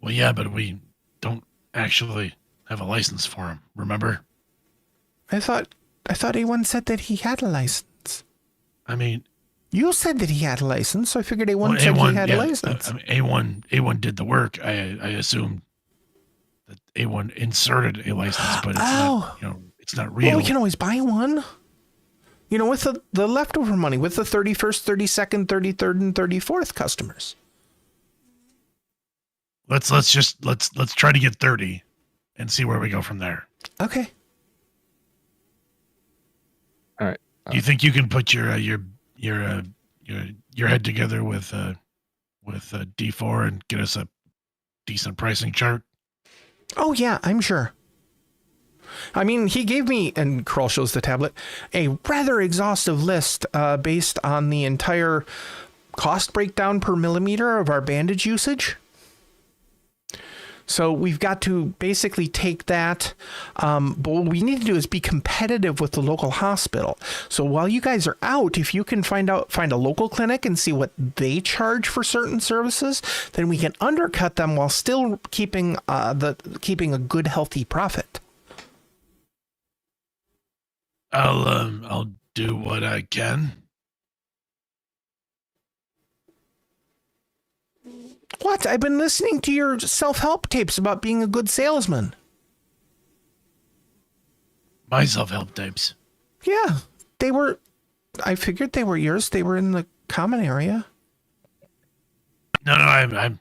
Well, yeah, but we don't actually have a license for him. Remember? I thought A1 said that he had a license. I mean, you said that he had a license, so I figured A1 said he had a license. A1 did the work. I assumed that A1 inserted a license, but it's not. It's not real. Well, we can always buy one. You know, with the leftover money, with the 31st, 32nd, 33rd, and 34th customers. Let's try to get 30, and see where we go from there. Okay. All right. Do you think you can put your head together with D4 and get us a decent pricing chart? Oh yeah, I'm sure. I mean, he gave me, and Karrell shows the tablet, a rather exhaustive list based on the entire cost breakdown per millimeter of our bandage usage. So we've got to basically take that. But what we need to do is be competitive with the local hospital. So while you guys are out, if you can find a local clinic and see what they charge for certain services, then we can undercut them while still keeping a good, healthy profit. I'll do what I can. What? I've been listening to your self-help tapes about being a good salesman. My self-help tapes. Yeah, they were. I figured they were yours. They were in the common area. No, I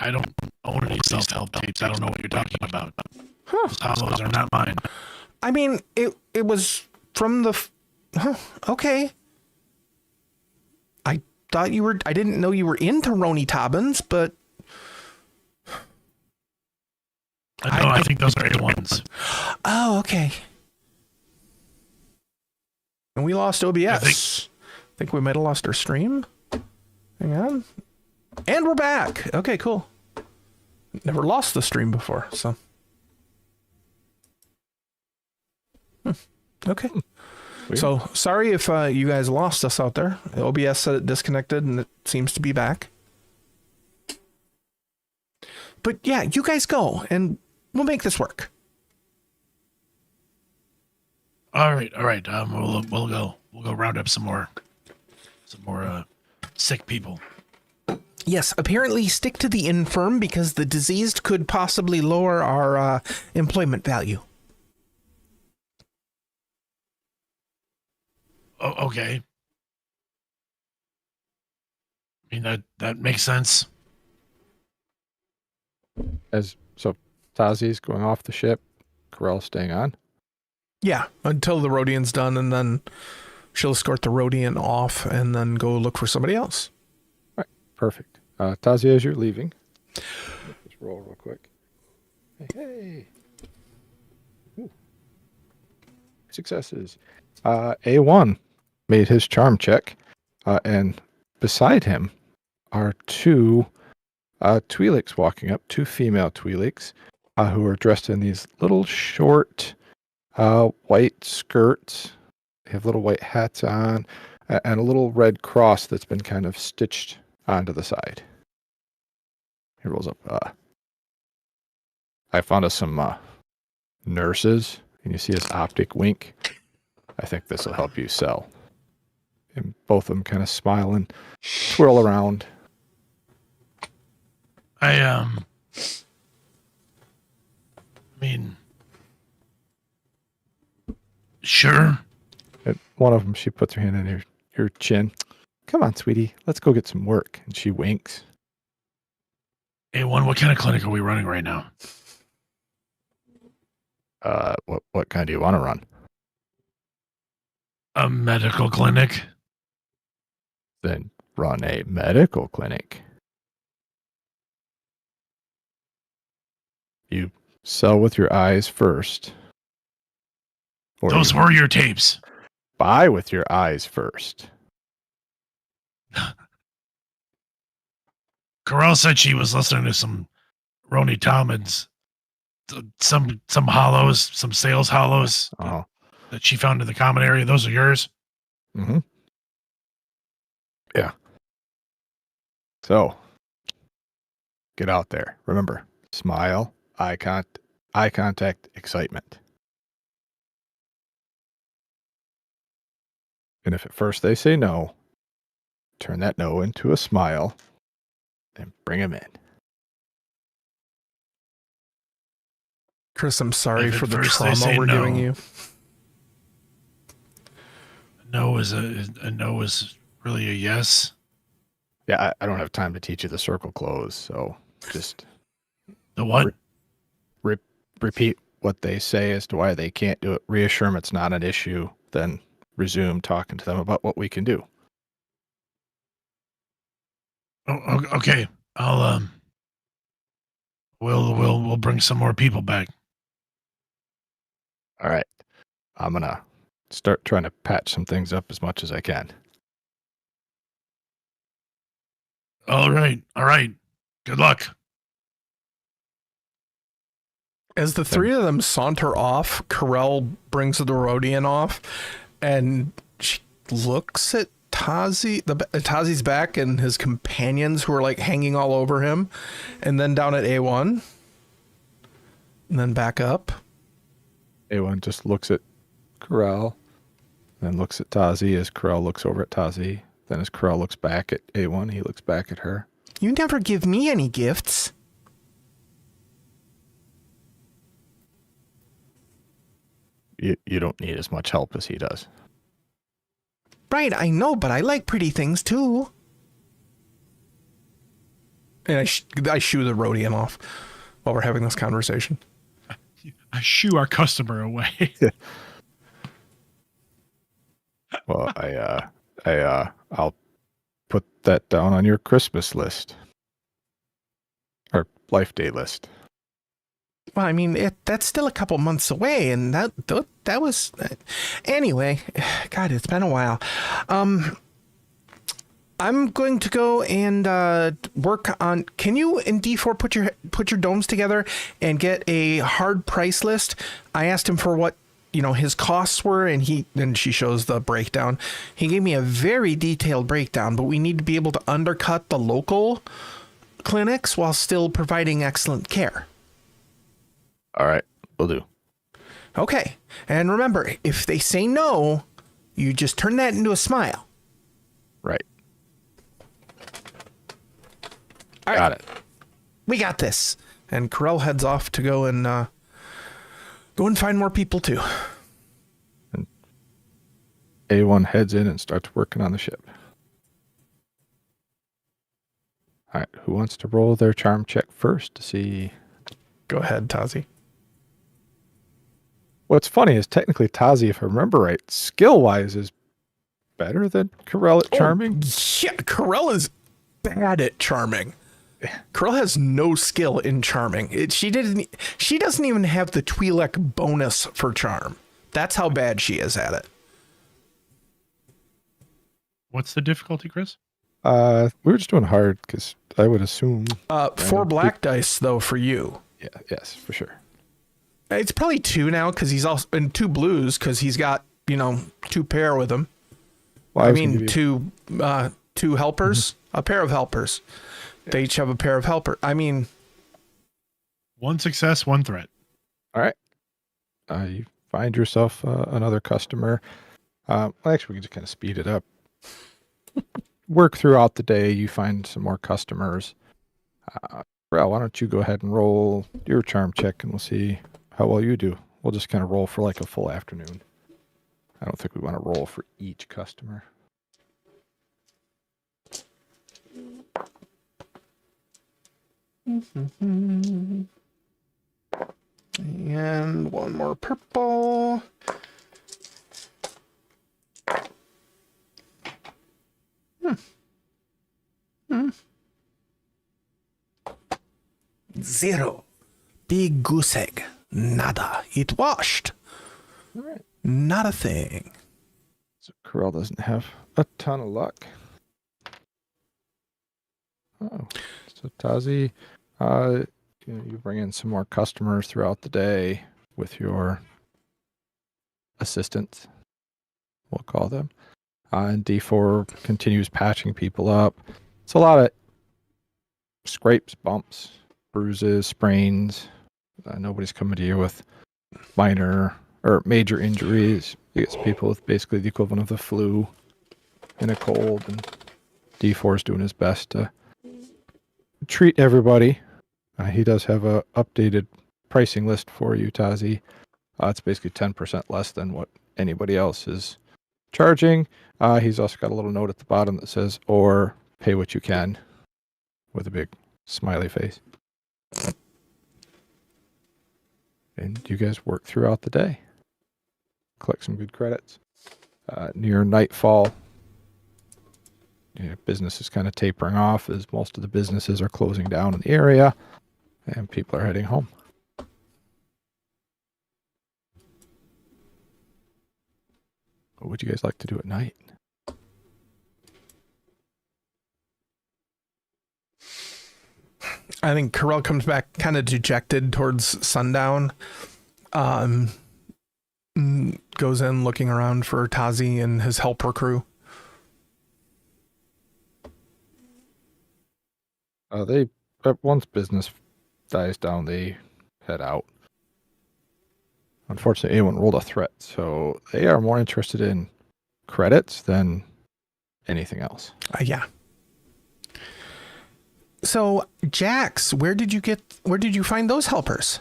don't own any self-help tapes. I don't know what you're talking about. Huh. Those are not mine. I mean, it was from the. Okay. I didn't know you were into Roni Tobbins, but. I think those are A1s. Oh, okay. And we lost OBS. I think we might have lost our stream. Hang on. And we're back. Okay, cool. Never lost the stream before, so. Okay. Weird. So sorry if you guys lost us out there. OBS said it disconnected and it seems to be back. But yeah, you guys go and we'll make this work. All right. We'll go round up some more sick people. Yes, apparently stick to the infirm because the diseased could possibly lower our employment value. Oh, okay. I mean that makes sense. So Tazi's going off the ship, Karrell staying on. Yeah, until the Rhodian's done, and then she'll escort the Rhodian off and then go look for somebody else. All right, perfect. Tazi, as you're leaving, roll real quick. Hey. Ooh. Successes. A1 made his charm check, and beside him are two Twi'leks walking up, two female Twi'leks, who are dressed in these little short white skirts. They have little white hats on, and a little red cross that's been kind of stitched onto the side. He rolls up. I found us some nurses, and you see this optic wink. I think this will help you sell. And both of them kind of smile and twirl around. I mean, sure. And one of them, she puts her hand on your chin. Come on, sweetie, let's go get some work. And she winks. A1, what kind of clinic are we running right now? What kind do you want to run? A medical clinic? Then run a medical clinic. You sell with your eyes first. Or Those you were your tapes. buy with your eyes first. Karrell said she was listening to some Roni Talmad's, some hollows, some sales hollows Oh. that she found in the common area. Those are yours? Mm-hmm. Yeah. So, get out there. Remember, smile, eye contact, excitement. And if at first they say no, turn that no into a smile and bring them in. Chris, I'm sorry If at for the first they trauma say we're no. giving you. A no is really a yes. Yeah, I don't have time to teach you the circle close, so just The what? repeat what they say as to why they can't do it. Reassure them it's not an issue, then resume talking to them about what we can do. Oh, okay. I'll we'll bring some more people back. All right. I'm going to start trying to patch some things up as much as I can. All right. Good luck. As the three of them saunter off, Karrell brings the Rodian off, and she looks at Tazi, Tazi's back, and his companions who are like hanging all over him, and then down at A1, and then back up. A1 just looks at Karrell, then looks at Tazi as Karrell looks over at Tazi. Then as Karrell looks back at A1, he looks back at her. You never give me any gifts. You don't need as much help as he does. Right, I know, but I like pretty things too. And I shoo the Rodian off while we're having this conversation. I shoo our customer away. Well, I'll put that down on your Christmas list. Or Life Day list. Well, I mean, that's still a couple months away, and that was... Anyway, God, it's been a while. I'm going to go and work on... Can you, in D4, put your domes together and get a hard price list? I asked him for what, his costs were, and she shows the breakdown. He gave me a very detailed breakdown, but we need to be able to undercut the local clinics while still providing excellent care. All right, will do. Okay. And remember, if they say no, you just turn that into a smile. Right. All Got right. it. We got this. And Karrell heads off to go and find more people too. And A1 heads in and starts working on the ship. All right, who wants to roll their charm check first to see? Go ahead, Tazi. What's funny is technically Tazi, if I remember right, skill-wise is better than Karrell at charming. Yeah, Karrell is bad at charming. Karrell has no skill in charming. She doesn't even have the Twi'lek bonus for charm. That's how bad she is at it. What's the difficulty, Chris? We were just doing hard because I would assume. 4 black dice though for you. Yeah. Yes, for sure. It's probably 2 now because he's also and 2 blues because he's got 2 pair with him. Well, I mean 2 helpers, Mm-hmm. a pair of helpers. Yeah. They each have a pair of helper. I mean, 1 success, 1 threat. All right. You find yourself another customer. Well, actually, we can just kind of speed it up. Work throughout the day. You find some more customers. Well, why don't you go ahead and roll your charm check, and we'll see how well you do. We'll just kind of roll for like a full afternoon. I don't think we want to roll for each customer. And 1 more purple. Zero. Big goose egg. Nada. It washed. All right. Not a thing. So Karrell doesn't have a ton of luck. Oh, so Tazi, you bring in some more customers throughout the day with your assistants, we'll call them. And D4 continues patching people up. It's a lot of scrapes, bumps, bruises, sprains. Nobody's coming to you with minor or major injuries. It's people with basically the equivalent of the flu and a cold, and D4 is doing his best to treat everybody. He does have a updated pricing list for you, Tazi. It's basically 10% less than what anybody else is charging. He's also got a little note at the bottom that says, or pay what you can, with a big smiley face. And you guys work throughout the day. Collect some good credits. Near nightfall, business is kind of tapering off as most of the businesses are closing down in the area and people are heading home. What would you guys like to do at night? I think Karrell comes back kind of dejected towards sundown. Goes in looking around for Tazi and his helper crew. Once business dies down, they head out. Unfortunately, anyone rolled a threat, so they are more interested in credits than anything else. Yeah. So, Jax, where did you find those helpers?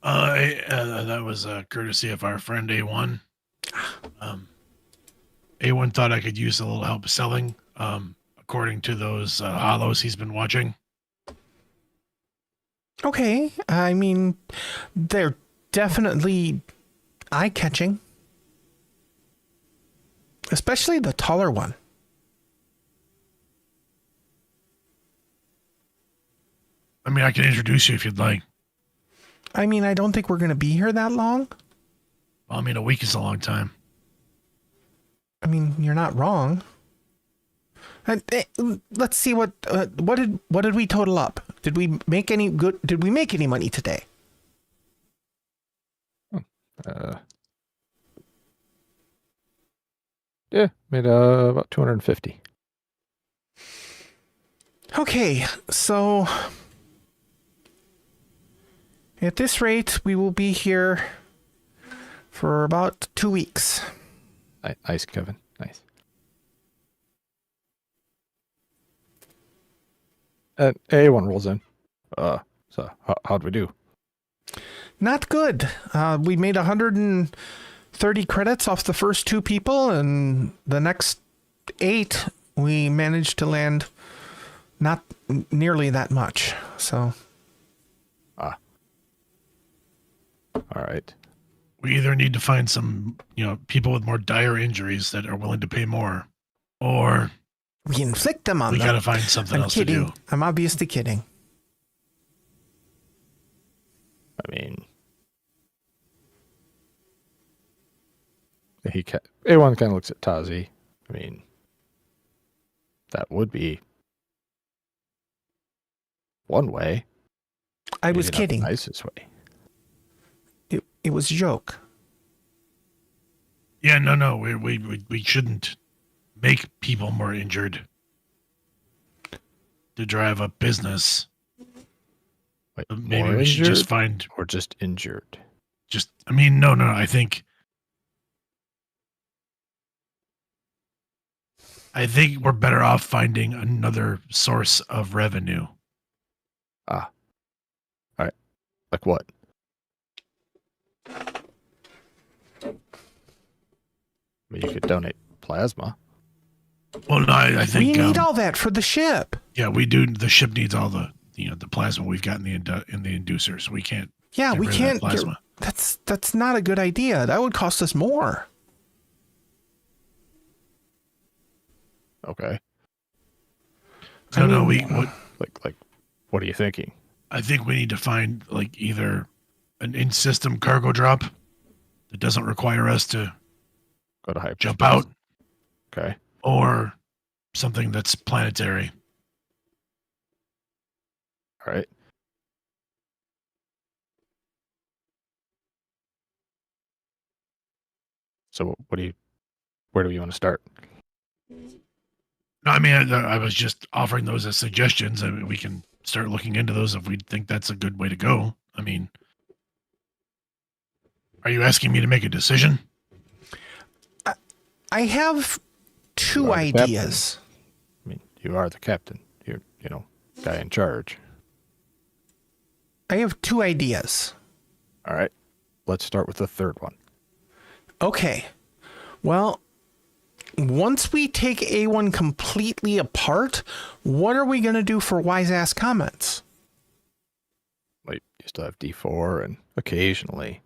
That was courtesy of our friend A1. A1 thought I could use a little help selling, according to those hollows he's been watching. Okay, I mean, they're definitely eye-catching. Especially the taller one. I mean, I can introduce you if you'd like. I mean, I don't think we're going to be here that long. Well, I mean, a week is a long time. I mean, you're not wrong. And let's see what did we total up? Did we make any money today? Yeah, made about 250. Okay, so at this rate, we will be here for about 2 weeks. Nice, Kevin. Nice. And A1 rolls in. So how'd we do? Not good. We made 130 credits off the first 2 people, and the next 8 we managed to land not nearly that much. So. All right. We either need to find some, people with more dire injuries that are willing to pay more, or We inflict them on We them. gotta find something I'm else kidding. to do. I'm obviously kidding. I mean, everyone kind of looks at Tazi. I mean, that would be one way. I Maybe was not kidding. the nicest way. It was a joke. Yeah, no. We shouldn't make people more injured to drive a business. Wait, Maybe more we should just injured find or just injured? no. I think we're better off finding another source of revenue. Ah, all right. Like what? I mean, you could donate plasma. Well, no, I think We need all that for the ship. yeah, we do. The ship needs all the the plasma we've got in the inducers. We can't. Yeah, get we rid of that can't. plasma. That's not a good idea. That would cost us more. Okay. No, Like, what are you thinking? I think we need to find like either an in-system cargo drop that doesn't require us to Go to hyperspace. jump out, Okay. or something that's planetary. All right. So where do you want to start? No, I mean, I was just offering those as suggestions. I mean, we can start looking into those if we think that's a good way to go. I mean, are you asking me to make a decision? I have two You are the captain. ideas. I mean, you are the captain. You're, guy in charge. I have two ideas. All right. Let's start with the third one. Okay. Well, once we take A1 completely apart, what are we going to do for wise ass comments? Like, you still have D4 and occasionally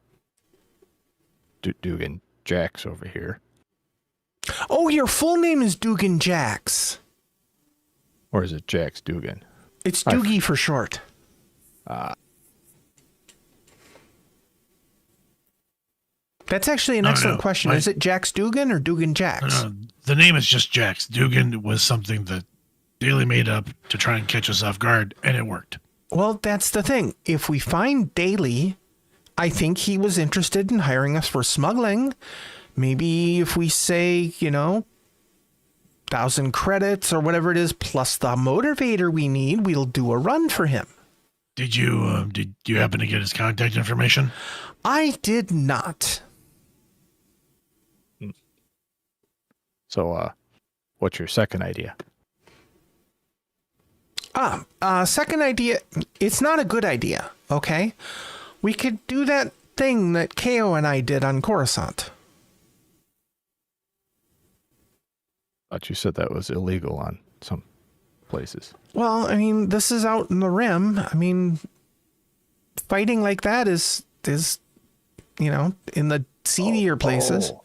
Dugan Jax over here. Oh, your full name is Dugan Jax. Or is it Jax Dugan? It's Doogie for short. That's actually an excellent question. Is it Jax Dugan or Dugan Jax? The name is just Jax. Dugan was something that Daly made up to try and catch us off guard, and it worked. Well, that's the thing. If we find Daly, I think he was interested in hiring us for smuggling. Maybe if we say, 1,000 credits or whatever it is, plus the motivator we need, we'll do a run for him. Did you happen to get his contact information? I did not. So, what's your second idea? Second idea, it's not a good idea, okay? We could do that thing that Ko and I did on Coruscant. Thought you said that was illegal on some places. Well, I mean, this is out in the rim. I mean, fighting like that is in the seedier places. Oh,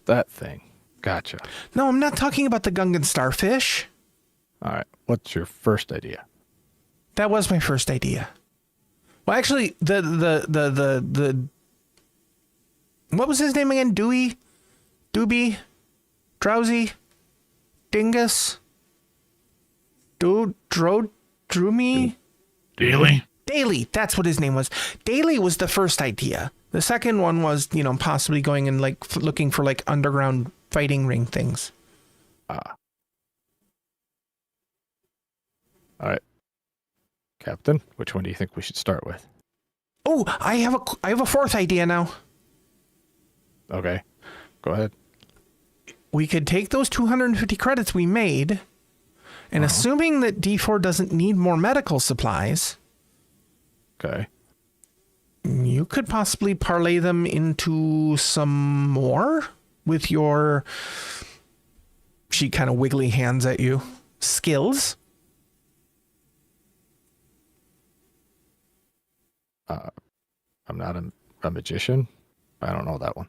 that thing. Gotcha. No, I'm not talking about the Gungan starfish. All right. What's your first idea? That was my first idea. Well, actually, the what was his name again? Dewey? Doobie? Drowsy? Dingus? Droomy? Daly? Daly, that's what his name was. Daly was the first idea. The second one was, possibly going and looking for underground fighting ring things. All right. Captain, which one do you think we should start with? Oh, I have a fourth idea now. Okay. Go ahead. We could take those 250 credits we made, and assuming that D4 doesn't need more medical supplies, Okay. you could possibly parlay them into some more with your, she kind of wiggly hands at you, skills. I'm not a magician. I don't know that one.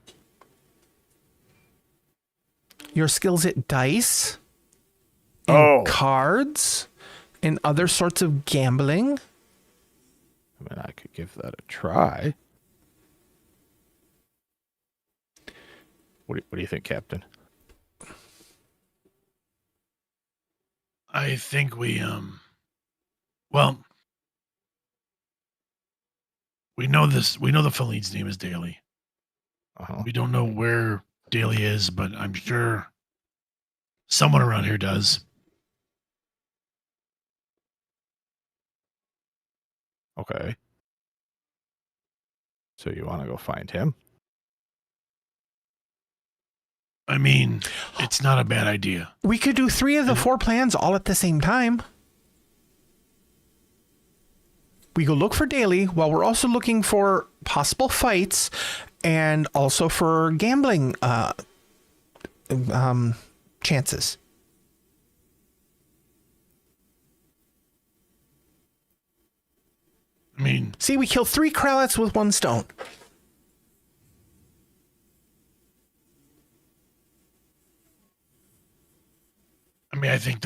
Your skills at dice. in cards and other sorts of gambling. I mean, I could give that a try. What do you think, Captain? I think well, we know this. We know the Feline's name is Daly. Uh-huh. We don't know where Daly is, but I'm sure someone around here does. Okay. So you want to go find him? I mean, it's not a bad idea. We could do 3 of the 4 plans all at the same time. We go look for Daly while we're also looking for possible fights and also for gambling chances. I mean, See, we kill 3 Krallets with 1 stone. I think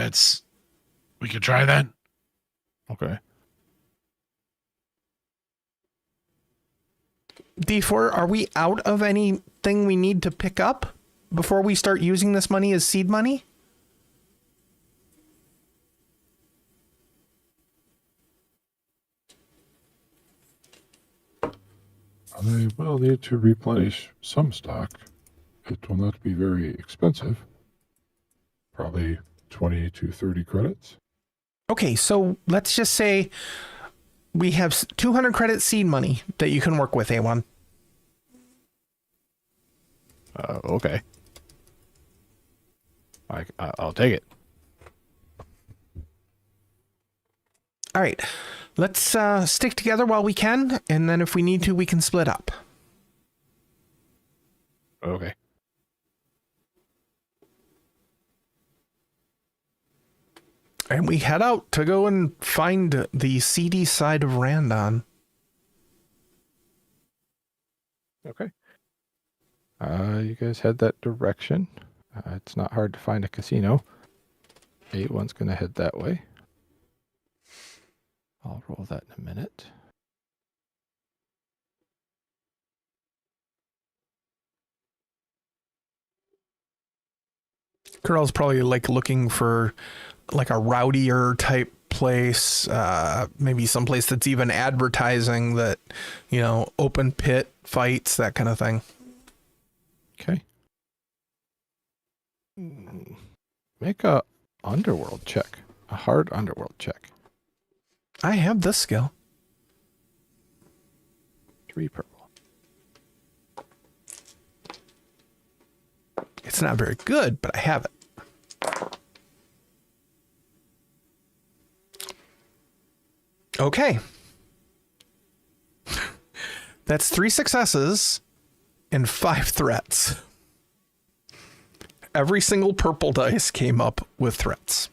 we could try that. Okay. D4, are we out of anything we need to pick up before we start using this money as seed money? I will need to replenish some stock. It will not be very expensive. Probably 20 to 30 credits. Okay, so let's just say we have 200 credit seed money that you can work with, A1. Okay. I'll take it. All right, let's stick together while we can, and then if we need to, we can split up. Okay. And we head out to go and find the seedy side of Randon. Okay. You guys head that direction. It's not hard to find a casino. A1's going to head that way. I'll roll that in a minute. Karrell's probably like looking for like a rowdier type place, maybe someplace that's even advertising that, you know, open pit fights, that kind of thing. Okay. Make a underworld check. A hard underworld check. I have this skill. 3 purple. It's not very good, but I have it. Okay. That's 3 successes and 5 threats. Every single purple dice came up with threats.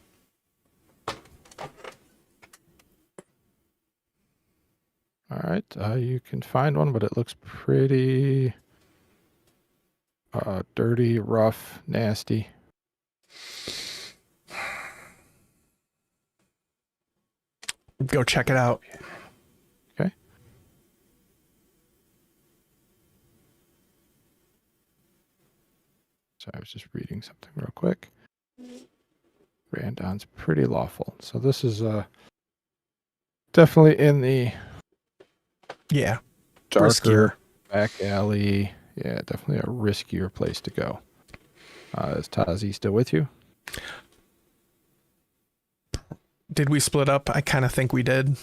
All right. You can find one, but it looks pretty dirty, rough, nasty. Go check it out. Okay. So I was just reading something real quick. Randon's pretty lawful. So this is definitely in the Yeah. darker Riskier. back alley. Yeah, definitely a riskier place to go. Is Tazi still with you? Did we split up? I kind of think we did.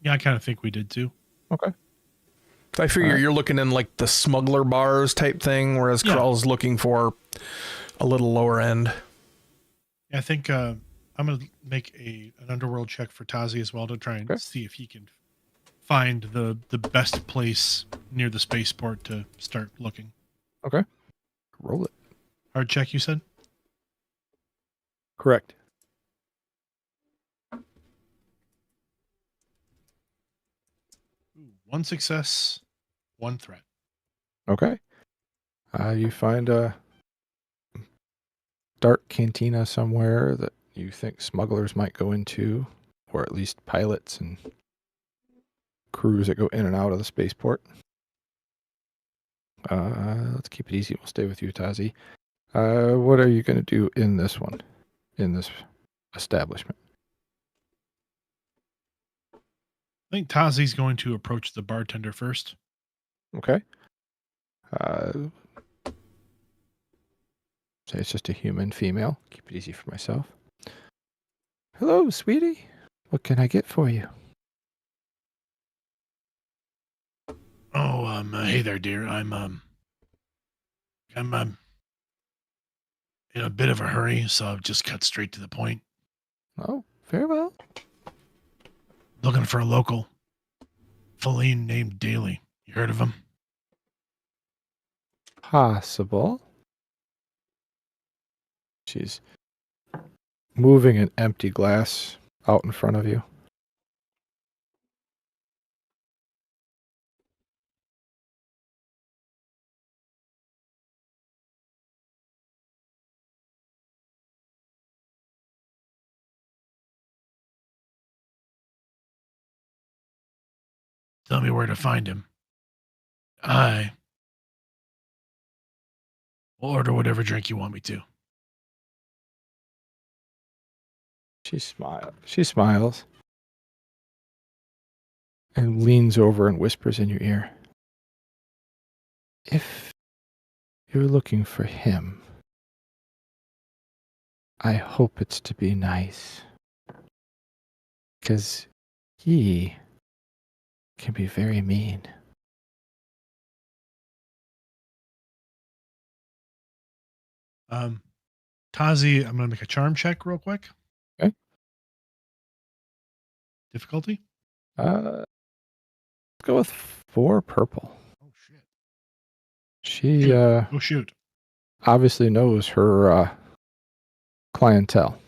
Yeah, I kind of think we did too. Okay. I figure Alright. you're looking in like the smuggler bars type thing, whereas Yeah. Karrell's looking for a little lower end. I think I'm going to make an underworld check for Tazi as well to try and Okay. see if he can find the best place near the spaceport to start looking. Okay. Roll it. Hard check, you said? Correct. Ooh, 1 success, 1 threat. Okay. You find dark cantina somewhere that you think smugglers might go into, or at least pilots and crews that go in and out of the spaceport. Let's keep it easy. We'll stay with you, Tazi. What are you going to do in this one, in this establishment? I think Tazi's going to approach the bartender first. Okay. Say it's just a human female. Keep it easy for myself. Hello, sweetie. What can I get for you? Oh, hey there, dear. I'm in a bit of a hurry, so I've just cut straight to the point. Oh, very well. Looking for a local feline named Daly. You heard of him? Possible. She's moving an empty glass out in front of you. Tell me where to find him. I will order whatever drink you want me to. She smiles and leans over and whispers in your ear. If you're looking for him, I hope it's to be nice. Because he can be very mean. Tazi, I'm going to make a charm check real quick. Okay. Difficulty? Let's go with 4 purple. Oh, shit. She Oh, shoot. obviously knows her clientele.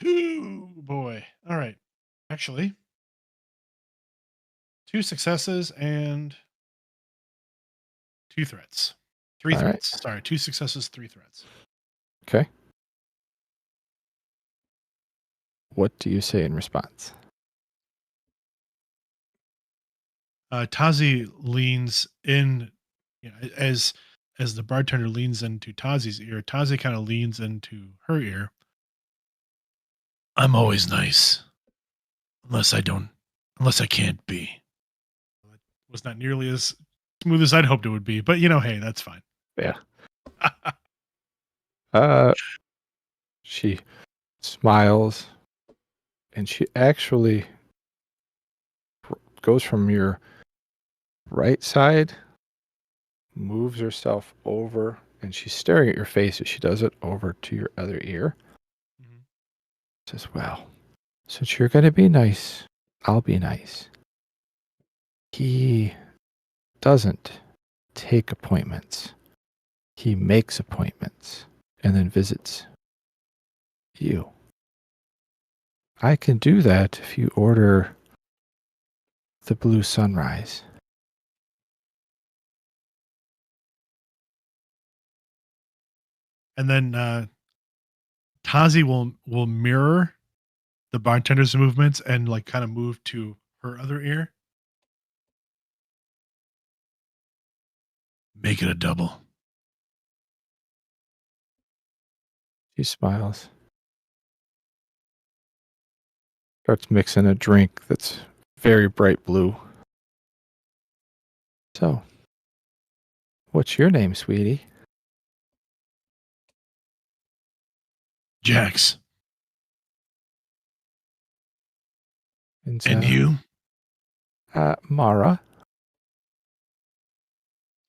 Ooh, boy. All right. Actually, 2 successes and 2 threats. 3 All right. threats. Sorry, 2 successes, 3 threats. Okay. What do you say in response? Tazi leans in, as the bartender leans into Tazi's ear. Tazi kind of leans into her ear. I'm always nice, unless I can't be. That was not nearly as smooth as I'd hoped it would be, but hey, that's fine. Yeah. She smiles and she actually goes from your right side, moves herself over, and she's staring at your face as she does it over to your other ear. Mhm. Says, well, since you're going to be nice, I'll be nice. He doesn't take appointments. He makes appointments and then visits you. I can do that if you order the Blue Sunrise. And then Tazi will mirror the bartender's movements and like kind of move to her other ear. Make it a double. She smiles. Starts mixing a drink that's very bright blue. So, what's your name, sweetie? Jax. And, And you? Mara.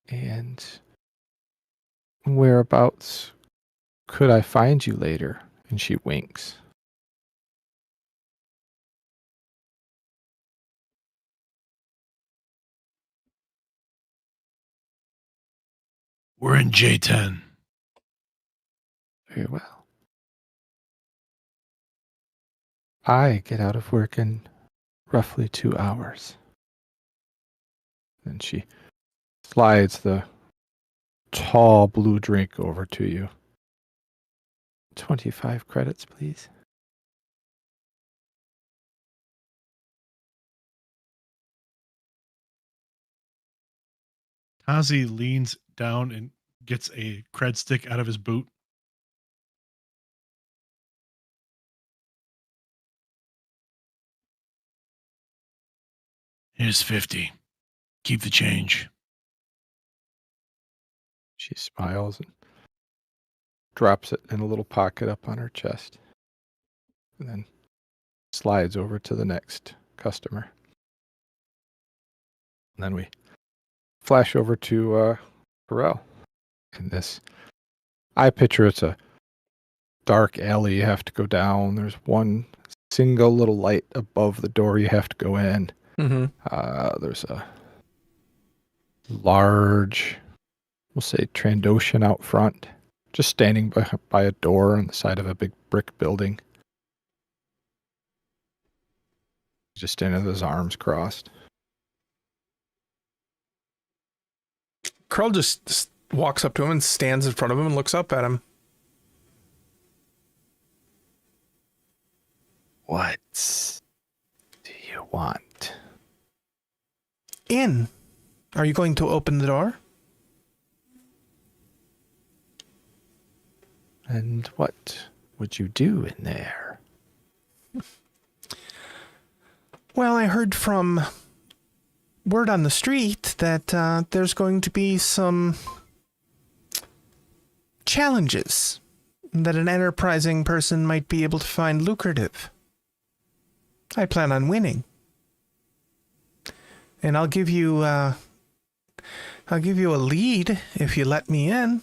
And whereabouts could I find you later? And she winks. We're in J10. Very well. I get out of work in roughly 2 hours. And she slides the tall blue drink over to you. 25 credits, please. Tazi leans down and gets a cred stick out of his boot. Here's 50. Keep the change. She smiles and drops it in a little pocket up on her chest. And then slides over to the next customer. And then we flash over to Karrell. In this, I picture it's a dark alley you have to go down. There's one single little light above the door you have to go in. Mm-hmm. There's a large, we'll say, Trandoshan out front, just standing by a door on the side of a big brick building. Just standing with his arms crossed. Karrell just walks up to him and stands in front of him and looks up at him. What do you want? In. Are you going to open the door? And what would you do in there? Well, I heard from word on the street that there's going to be some challenges that an enterprising person might be able to find lucrative. I plan on winning. And I'll give you a lead if you let me in.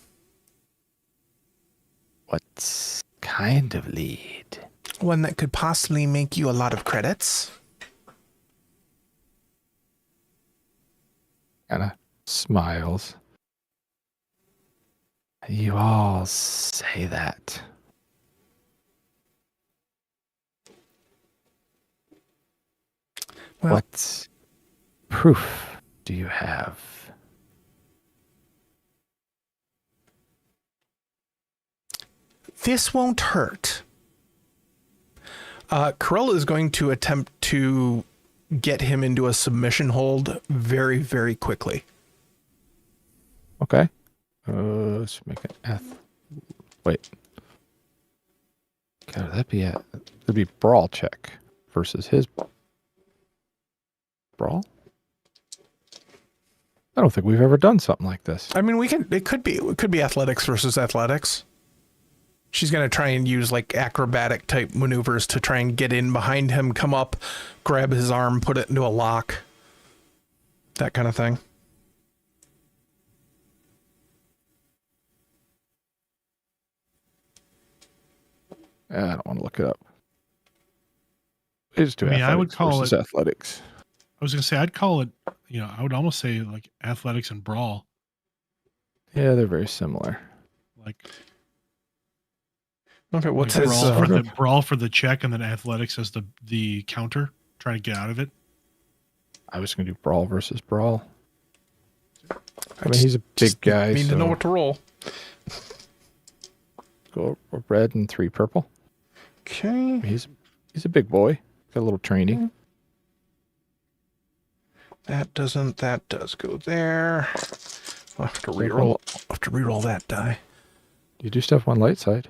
What kind of lead? One that could possibly make you a lot of credits. Kind of smiles. You all say that. Well, what proof do you have? this won't hurt. Karrell is going to attempt to get him into a submission hold very, very quickly. Okay. Let's make an wait. God, that'd be brawl check versus his brawl. I don't think we've ever done something like this. I mean, it could be athletics versus athletics. She's going to try and use like acrobatic type maneuvers to try and get in behind him, come up, grab his arm, put it into a lock. That kind of thing. I don't want to look it up. It's I would call versus it athletics. I was going to say, I'd call it, I would almost say like athletics and brawl. Yeah, they're very similar. Like, Okay, what's like his brawl for the check, and then athletics as the counter, trying to get out of it. I was going to do brawl versus brawl. I mean, he's a big guy. Need to know what to roll. Go a red and 3 purple. Okay. He's a big boy. Got a little training. That does go there. I'll have to reroll that die. You do stuff on light side.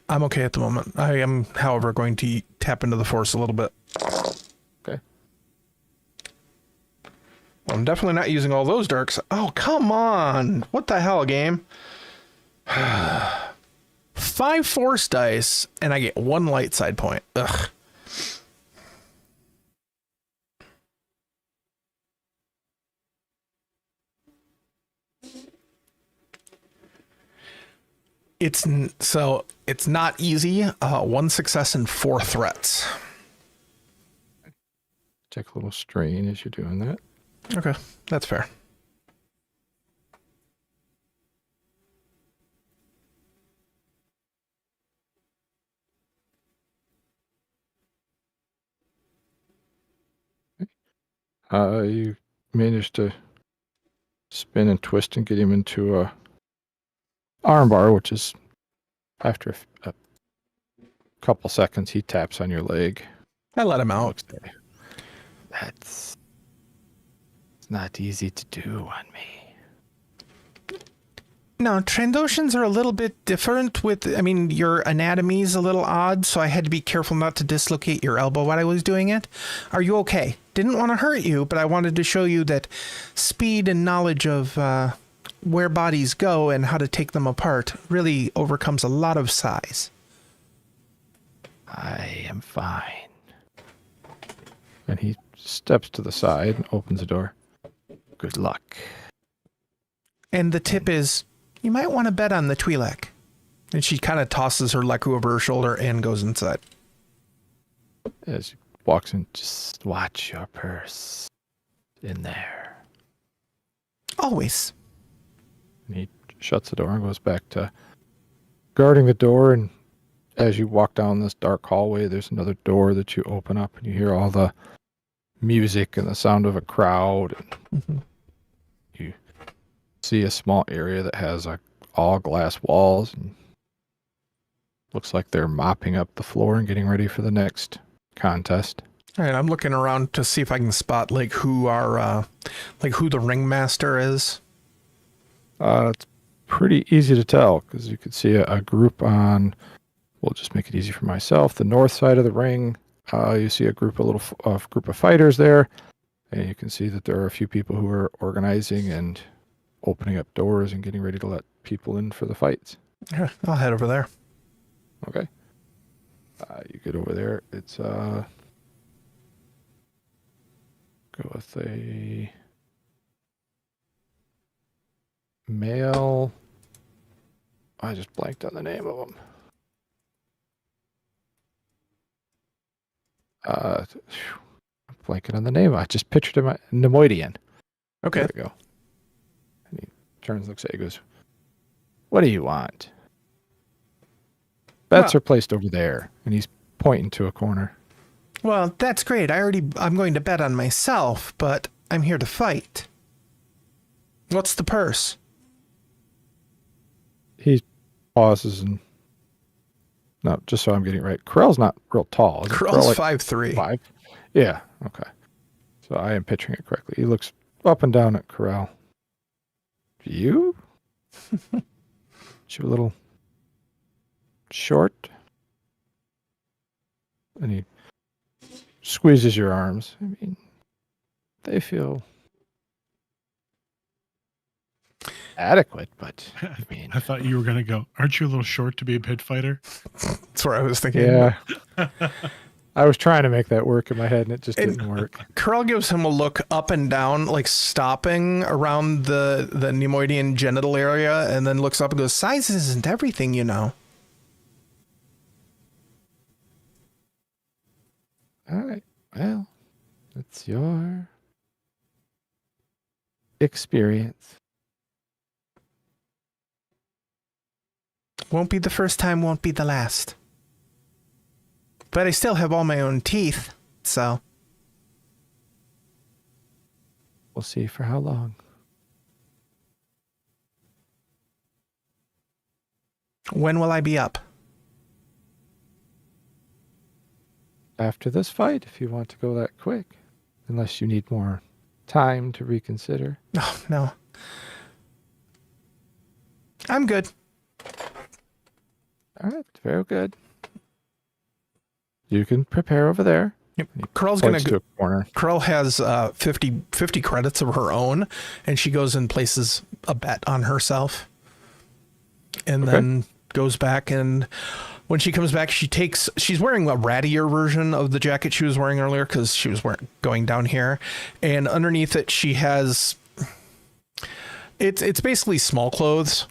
I'm okay at the moment. I am, however, going to tap into the force a little bit. Okay. Well, I'm definitely not using all those darks. Oh, come on. What the hell, game? 5 force dice, and I get 1 light side point. Ugh. It's not easy. 1 success and 4 threats. Take a little strain as you're doing that. Okay, that's fair. You managed to spin and twist and get him into a armbar, which is after a couple seconds, he taps on your leg. I let him out. That's not easy to do on me. No, Trandoshans are a little bit different your anatomy's a little odd, so I had to be careful not to dislocate your elbow while I was doing it. Are you okay? Didn't want to hurt you, but I wanted to show you that speed and knowledge of where bodies go and how to take them apart really overcomes a lot of size. I am fine. And he steps to the side and opens the door. Good luck. And the tip is, you might want to bet on the Twi'lek. And she kind of tosses her leku over her shoulder and goes inside. As he walks in, just watch your purse in there. Always. And he shuts the door and goes back to guarding the door. And as you walk down this dark hallway, there's another door that you open up and you hear all the music and the sound of a crowd. And you see a small area that has all glass walls and looks like they're mopping up the floor and getting ready for the next contest. All right, I'm looking around to see if I can spot who the ringmaster is. It's pretty easy to tell because you could see a group on. We'll just make it easy for myself. The north side of the ring, you see a group of fighters there, and you can see that there are a few people who are organizing and opening up doors and getting ready to let people in for the fights. Yeah, I'll head over there. Okay. You get over there. It's go with a male. I just blanked on the name of him. I'm blanking on the name. I just pictured him. Nemoidian. Okay. There we go. And he turns, looks at you, goes, "What do you want?" Bets are placed over there, and he's pointing to a corner. Well, that's great. I'm going to bet on myself, but I'm here to fight. What's the purse? He pauses and no, just so I'm getting it right. Karrell's not real tall. Karrell's 5'3". 5? Yeah, okay. So I am picturing it correctly. He looks up and down at Karrell. You? You a little short? And he squeezes your arms. I mean, they feel adequate, but I mean, I thought you were going to go, aren't you a little short to be a pit fighter? That's what I was thinking. yeah. I was trying to make that work in my head, and it just didn't work. Karrell gives him a look up and down, like stopping around the Nemoidian genital area, and then looks up and goes, "Size isn't everything, you know." All right. Well, it's your experience. Won't be the first time, won't be the last. But I still have all my own teeth, so. We'll see for how long. When will I be up? After this fight, if you want to go that quick. Unless you need more time to reconsider. Oh, no. I'm good. All right. Very good. You can prepare over there. Yep. Karrell's going to a corner. Karrell has 50 credits of her own, and she goes and places a bet on herself. And then goes back, and when she comes back, she's wearing a rattier version of the jacket she was wearing earlier because she was going down here. And underneath it, she has, it's basically small clothes,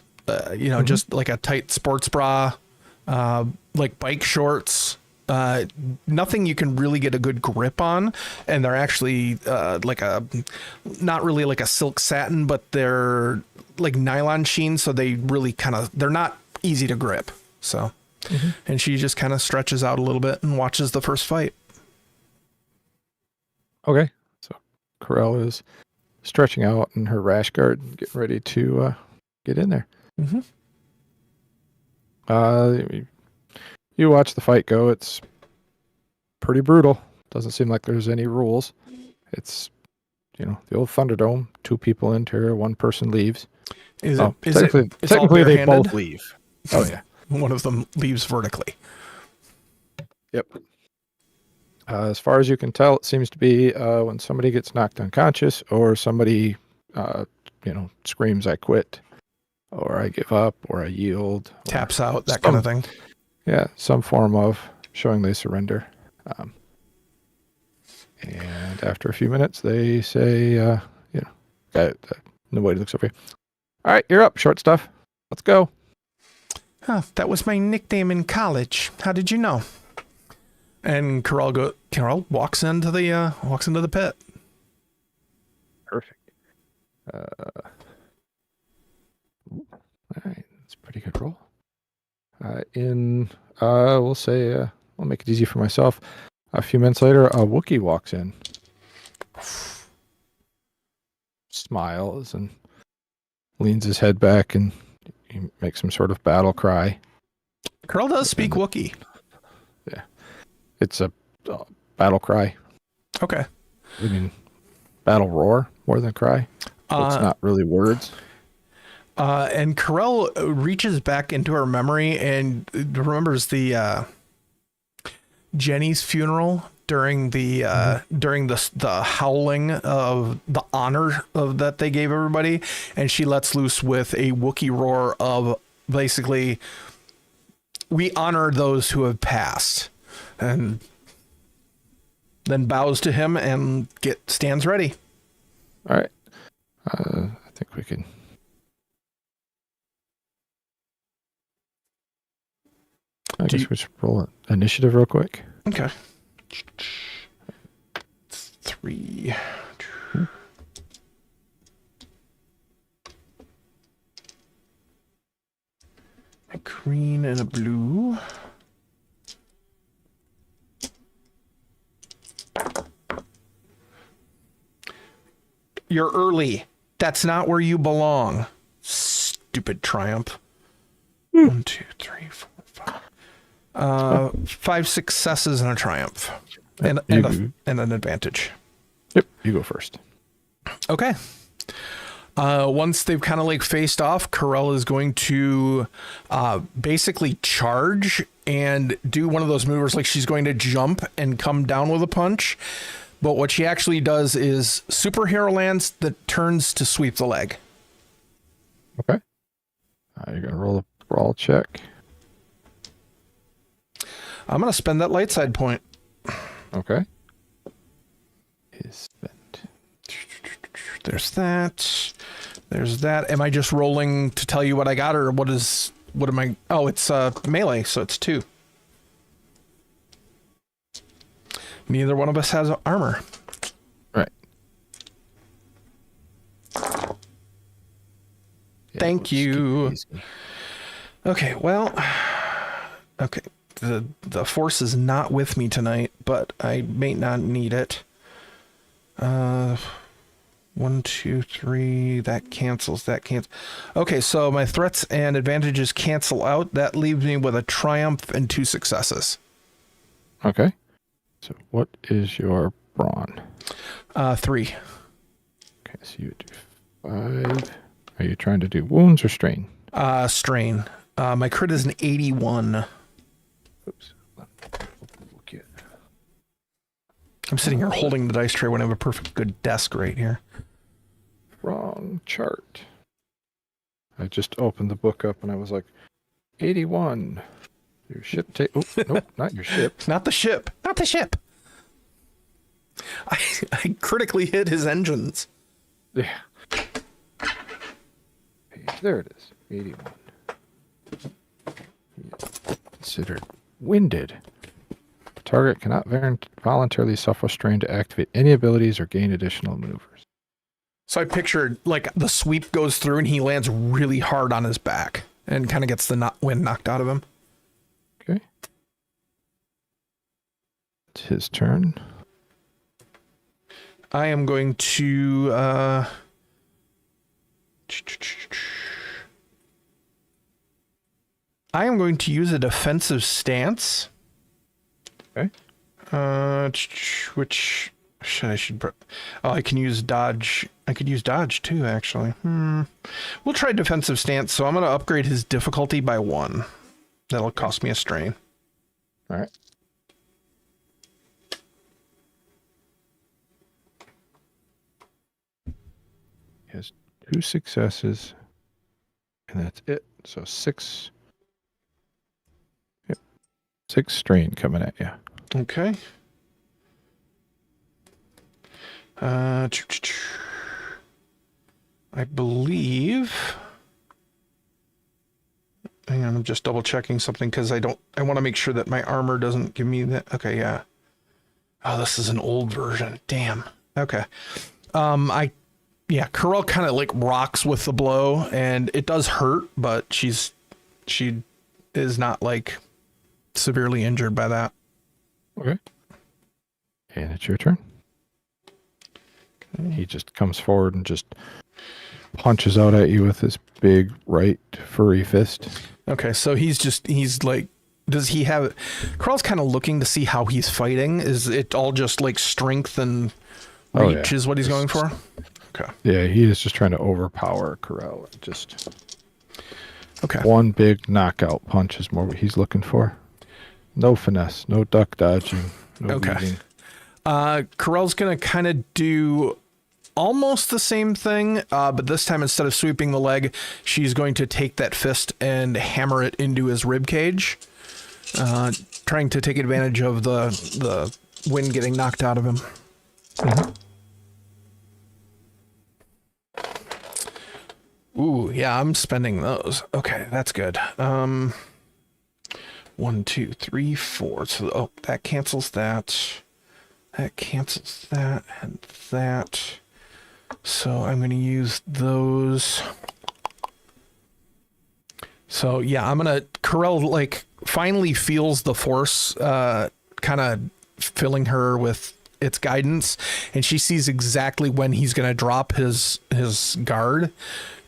just like a tight sports bra, like bike shorts, nothing you can really get a good grip on. And they're actually not really like a silk satin, but they're like nylon sheen. So they really they're not easy to grip. So, and she just kind of stretches out a little bit and watches the first fight. Okay. So Karrell is stretching out in her rash guard and getting ready to get in there. Mm-hmm. You watch the fight go. It's pretty brutal. Doesn't seem like there's any rules. It's, the old Thunderdome. 2 people enter, 1 person leaves. Technically they both leave. Oh, yeah. One of them leaves vertically. Yep. As far as you can tell, it seems to be when somebody gets knocked unconscious or somebody, screams, "I quit," or "I give up," or "I yield." Taps out, that kind of thing. Yeah, some form of showing they surrender. And after a few minutes, they say, nobody looks over you. "All right, you're up, short stuff. Let's go." Huh, that was my nickname in college. How did you know? And Karrell walks into the pit. Perfect. All right, that's a pretty good roll. We'll say, I'll make it easy for myself. A few minutes later, a Wookiee walks in, smiles, and leans his head back, and he makes some sort of battle cry. Karrell does speak Wookiee. Yeah, it's a battle cry. Okay. I mean, battle roar more than cry. So it's not really words. And Karrell reaches back into her memory and remembers the Jenny's funeral during the howling of the honor of that they gave everybody, and she lets loose with a Wookiee roar of basically, "We honor those who have passed," and then bows to him and stands ready. All right. I think we can. I guess we should roll initiative real quick. Okay. 3. A green and a blue. You're early. That's not where you belong. Stupid triumph. 1, 2, 3, 4, 5. 5 successes and a triumph. And an advantage. Yep, you go first. Okay. Once they've kind of faced off, Karrell is going to basically charge and do one of those maneuvers, like she's going to jump and come down with a punch. But what she actually does is superhero lands that turns to sweep the leg. Okay. You're going to roll a brawl check. I'm going to spend that light side point. Okay. Is spent. There's that. There's that. Am I just rolling to tell you what I got, or what am I? Oh, it's melee, so it's 2. Neither one of us has armor. Right. Thank you. Okay, well, okay. The force is not with me tonight, but I may not need it. 1, 2, 3. That cancels. Okay, so my threats and advantages cancel out. That leaves me with a triumph and 2 successes. Okay. So what is your brawn? 3. Okay, so you do 5. Are you trying to do wounds or strain? Strain. My crit is an 81. Oops. I'm sitting here holding the dice tray when I have a perfect good desk right here. Wrong chart. I just opened the book up and I was like, 81. Your ship oh, nope, not your ship. Not the ship. Not the ship. I critically hit his engines. Yeah. There it is. 81. Considered winded. Target cannot voluntarily suffer strain to activate any abilities or gain additional maneuvers. So I pictured like the sweep goes through and he lands really hard on his back and kind of gets the wind knocked out of him. Okay. It's his turn. I am going to use a defensive stance. Okay. Which I can use dodge. I could use dodge too, actually. We'll try defensive stance. So I'm going to upgrade his difficulty by 1. That'll cost me a strain. All right. He has 2 successes, and that's it. So 6. Yep. 6 strain coming at you. Okay. I believe. Hang on, I'm just double checking something because I want to make sure that my armor doesn't give me that. Okay, yeah. Oh, this is an old version. Damn. Okay. Karrell kind of like rocks with the blow, and it does hurt, but she is not like severely injured by that. Okay. And it's your turn. He just comes forward and just punches out at you with his big right furry fist. Okay, so he's like, does he have... Karrell's kind of looking to see how he's fighting. Is it all just like strength and reach is what he's going for? Okay. Yeah, he is just trying to overpower Karrell. Just okay. One big knockout punch is more what he's looking for. No finesse, no duck dodging, no weaving. Karrell's going to kind of do almost the same thing, but this time instead of sweeping the leg, she's going to take that fist and hammer it into his rib cage, trying to take advantage of the wind getting knocked out of him. Mm-hmm. Ooh, yeah, I'm spending those. Okay, that's good. 1, 2, 3, 4. So, that cancels that. That cancels that and that. So I'm going to use those. So yeah, Karrell like finally feels the force kind of filling her with its guidance, and she sees exactly when he's going to drop his guard.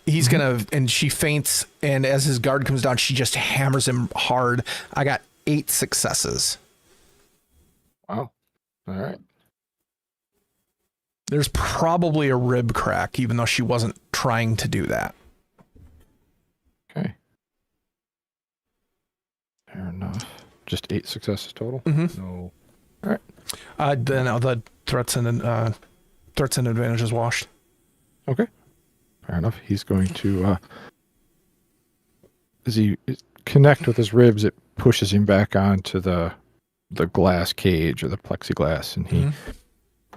He's going to, and she faints, and as his guard comes down, she just hammers him hard. I got 8 successes. Wow. All right. There's probably a rib crack, even though she wasn't trying to do that. Okay. Fair enough. Just 8 successes total? Mm-hmm. No. All right. Then the threats and advantages washed. Okay. Fair enough. He's going to, as he connect with his ribs, it pushes him back onto the glass cage or the plexiglass, and he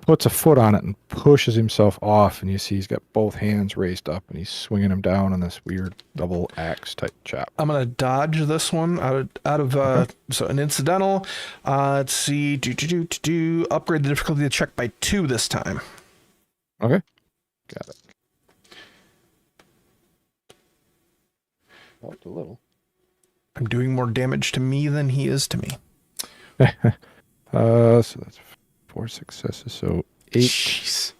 puts a foot on it and pushes himself off, and you see he's got both hands raised up, and he's swinging him down on this weird double axe type chop. I'm gonna dodge this one out of so an incidental. Let's see, upgrade the difficulty of the check by 2 this time. Okay, got it. Helped a little. I'm doing more damage to me than he is to me. So that's 4 successes, so 8. Jeez.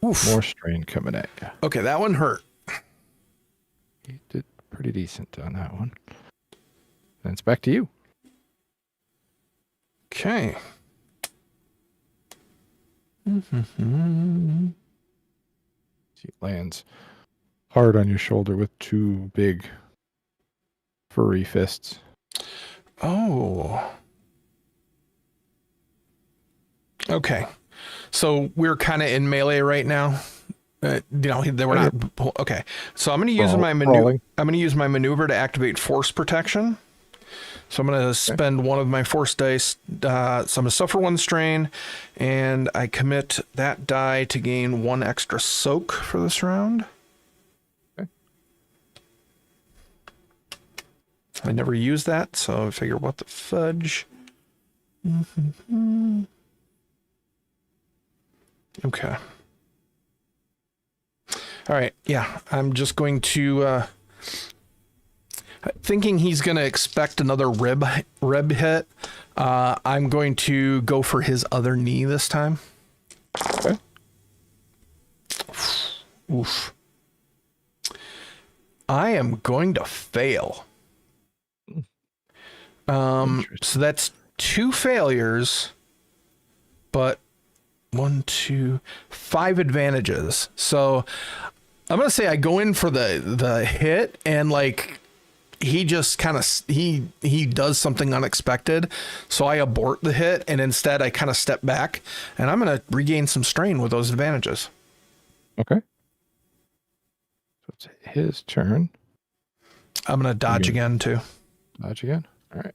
Oof. More strain coming at you. Okay, that one hurt. You did pretty decent on that one. Then it's back to you. Okay. See, it lands hard on your shoulder with 2 big furry fists. Oh. Okay. So we're kind of in melee right now. They were not. Okay. So I'm going to use my maneuver. I'm going to use my maneuver to activate force protection. So I'm going to spend one of my force dice. So I'm going to suffer 1 strain, and I commit that die to gain 1 extra soak for this round. Okay. I never use that, so I figure what the fudge. Okay. All right. Yeah, I'm just going to thinking he's going to expect another rib hit. I'm going to go for his other knee this time. Okay. Oof. I am going to fail. So that's 2 failures, but 1, 2, 5 advantages. So I'm gonna say I go in for the hit, and like he just kind of he does something unexpected, so I abort the hit, and instead I kind of step back, and I'm gonna regain some strain with those advantages. Okay. So it's his turn. I'm gonna dodge again too. Dodge again. All right.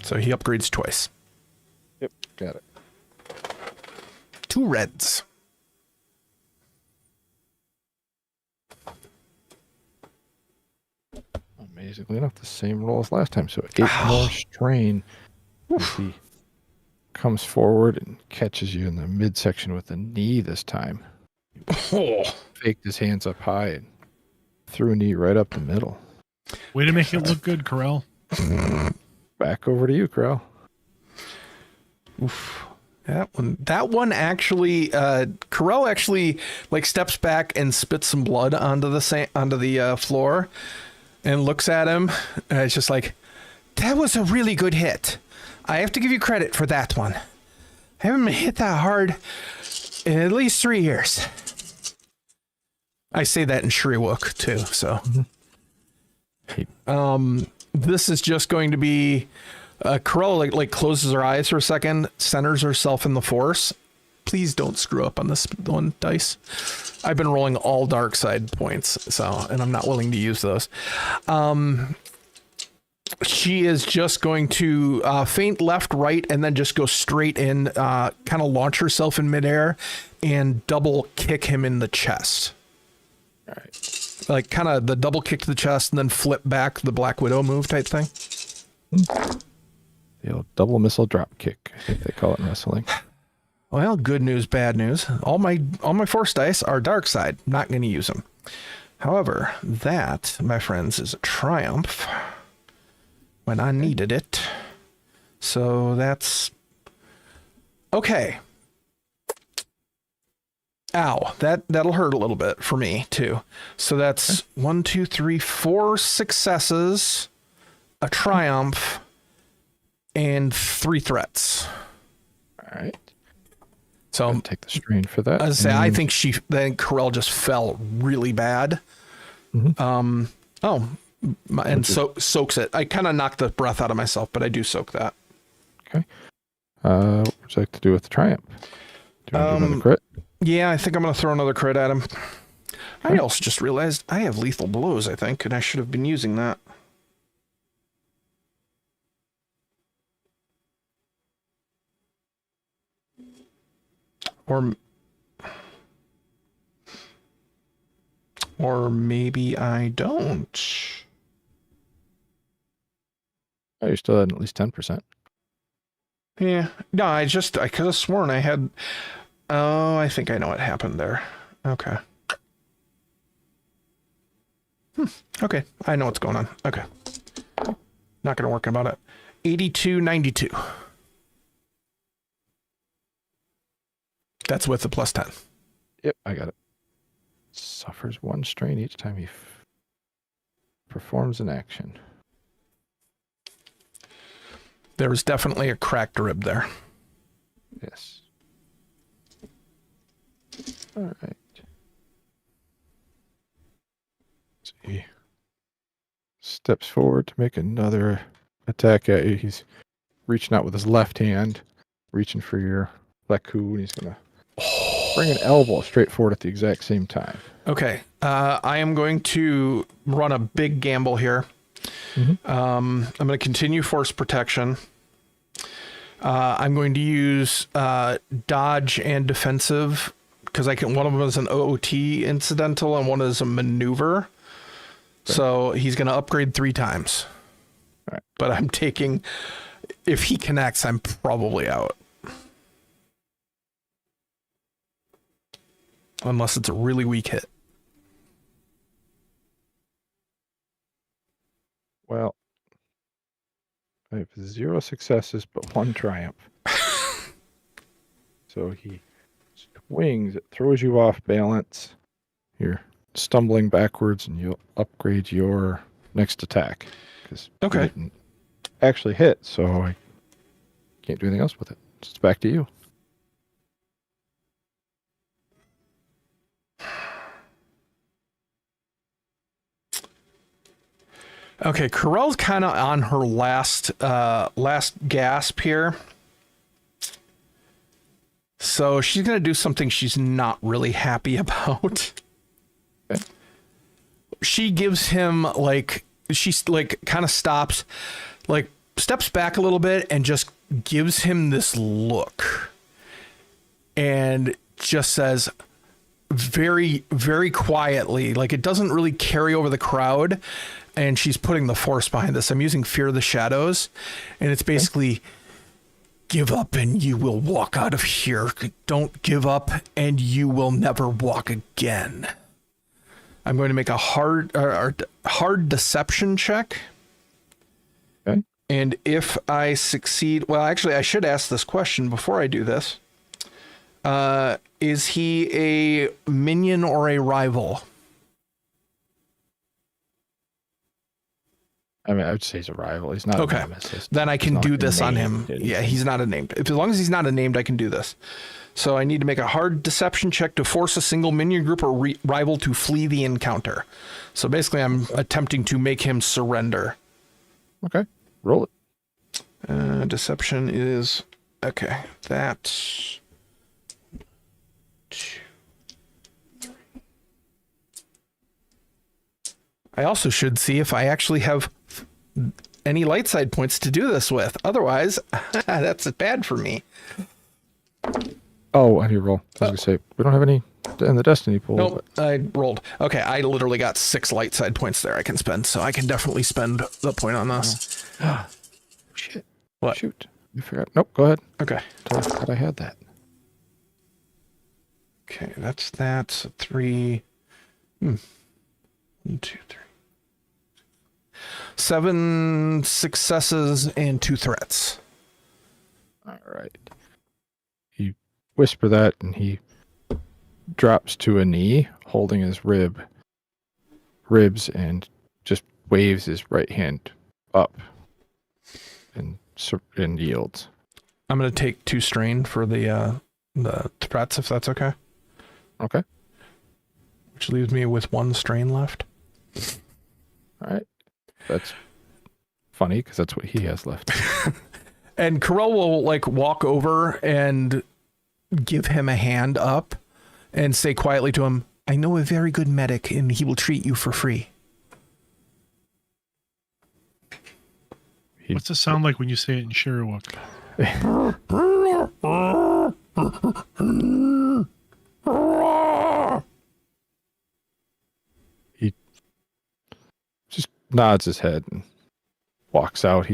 So he upgrades twice. Yep. Got it. 2 reds. Amazingly enough, the same roll as last time. So 8 more strain. As he comes forward and catches you in the midsection with a knee this time. Oh. Faked his hands up high and threw a knee right up the middle. Way to make it look good, Karrell. Back over to you, Karrell. Oof. That one actually, Karrell actually like steps back and spits some blood onto the floor, and looks at him. And it's just like, that was a really good hit. I have to give you credit for that one. I haven't been hit that hard in at least 3 years. I say that in Shriwook too. So, this is just going to be. Karrell like closes her eyes for a second, centers herself in the force. Please don't screw up on this one dice. I've been rolling all dark side points, and I'm not willing to use those. She is just going to feint left, right, and then just go straight in, kind of launch herself in midair and double kick him in the chest. All right. Like kind of the double kick to the chest and then flip back, the Black Widow move type thing. The old double missile drop kick, I think they call it in wrestling. Well, good news, bad news. All my force dice are dark side. Not going to use them. However, that, my friends, is a triumph when I needed it. So that's okay. Ow, that'll hurt a little bit for me too. So that's 1, 2, 3, 4 successes, a triumph, and 3 threats. All right. So take the strain for that. I say, I think then Karrell just fell really bad. Mm-hmm. Soaks it. I kind of knocked the breath out of myself, but I do soak that. Okay. What would you like to do with the triumph? Do you want to do another crit? Yeah, I think I'm going to throw another crit at him. I also just realized I have lethal blows, I think, and I should have been using that. Or maybe I don't. Oh, you're still at least 10%. Yeah. No, I could have sworn I had. Oh, I think I know what happened there. Okay. Okay. I know what's going on. Okay. Not going to work about it. 82.92. That's with the plus 10. Yep, I got it. Suffers 1 strain each time he performs an action. There was definitely a cracked rib there. Yes. All right. So he steps forward to make another attack at you. He's reaching out with his left hand, reaching for your Leku, and he's going to bring an elbow straight forward at the exact same time. Okay. I am going to run a big gamble here. Mm-hmm. I'm going to continue force protection. I'm going to use dodge and defensive because one of them is an OOT incidental and one is a maneuver. Okay. So he's going to upgrade 3 times. All right. But I'm taking, if he connects, I'm probably out. Unless it's a really weak hit. Well, I have 0 successes, but 1 triumph. So he wings, it throws you off balance. You're stumbling backwards, and you'll upgrade your next attack. Because Okay. you didn't actually hit, so I can't do anything else with it. So it's back to you. Okay, Karrell's kind of on her last gasp here. So she's going to do something she's not really happy about. Okay. She gives him, like, she's, like, kind of stops, like, steps back a little bit and just gives him this look. And just says very, very quietly, like, it doesn't really carry over the crowd. And she's putting the force behind this. I'm using Fear of the Shadows. And it's basically, give up and you will walk out of here. Don't give up and you will never walk again. I'm going to make a hard deception check. Okay. And if I succeed, well, actually, I should ask this question before I do this. Is he a minion or a rival? I mean, I would say he's a rival. He's not Okay. a nemesis. Then I can He's do not this on him. named Yeah, anything. he's not a named. As long as he's not a named, I can do this. So I need to make a hard deception check to force a single minion group or rival to flee the encounter. So basically, I'm attempting to make him surrender. Okay. Roll it. Deception is... Okay, that's... 2, 3. I also should see if I actually have any light side points to do this with. Otherwise, that's bad for me. Oh, on your roll. I was going to say, we don't have any in the Destiny pool. Nope, I rolled. Okay, I literally got 6 light side points there I can spend, so I can definitely spend the point on this. Shit. What? Shoot. You forgot. Nope, go ahead. Okay. I thought I had that. Okay, that's that. So 3. 1, 2, 3. 7 successes and 2 threats. All right. You whisper that, and he drops to a knee, holding his ribs, and just waves his right hand up, and yields. I'm going to take 2 strain for the threats, if that's okay. Okay. Which leaves me with 1 strain left. All right. That's funny because that's what he has left. And Karrell will like walk over and give him a hand up and say quietly to him, I know a very good medic and he will treat you for free. What's it sound like when you say it in Sherwook? He just nods his head and walks out.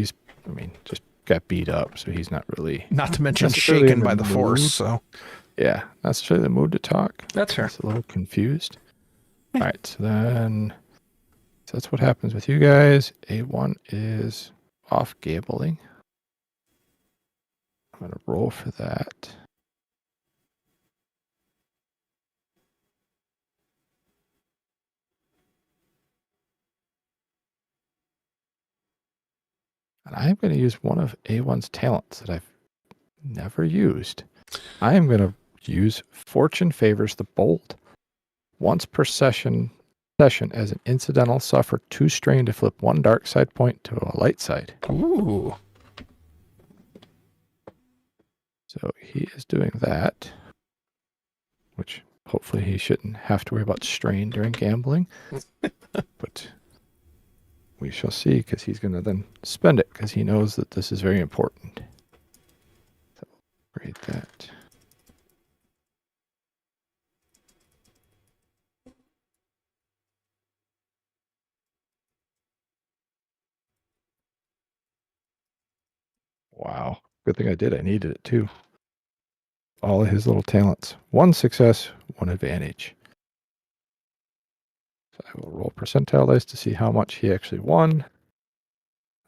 Just got beat up, so he's not really... Not to mention necessarily shaken in by the the force, mood. so... Yeah, not necessarily the mood to talk. That's fair. He's a little confused. All right, so that's what happens with you guys. A1 is off gambling. I'm going to roll for that. And I'm going to use one of A1's talents that I've never used. I am going to use Fortune Favors the Bold. Once per session as an incidental, suffer 2 strain to flip 1 dark side point to a light side. Ooh. So he is doing that, which hopefully he shouldn't have to worry about strain during gambling. But we shall see, because he's going to then spend it, because he knows that this is very important. So grade that. Wow. Good thing I did. I needed it too. All of his little talents. 1 success, 1 advantage. So I will roll percentile dice to see how much he actually won.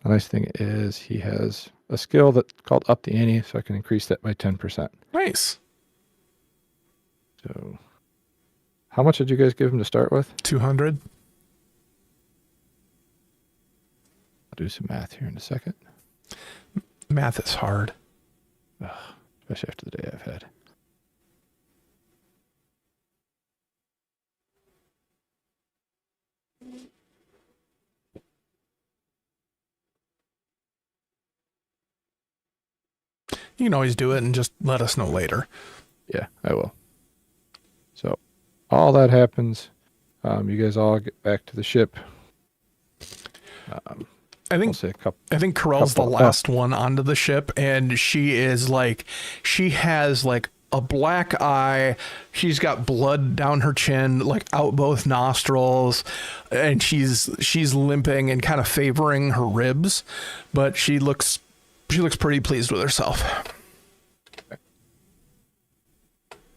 The nice thing is he has a skill that's called Up the Ante, so I can increase that by 10%. Nice. So, how much did you guys give him to start with? 200. I'll do some math here in a second. Math is hard. Especially after the day I've had. You can always do it and just let us know later. Yeah, I will. So, all that happens. You guys all get back to the ship. I We'll think say a couple. I think Karrell's the couple- last one onto the ship, and she has like a black eye. She's got blood down her chin, like out both nostrils, and she's limping and kind of favoring her ribs, but she looks pretty pleased with herself.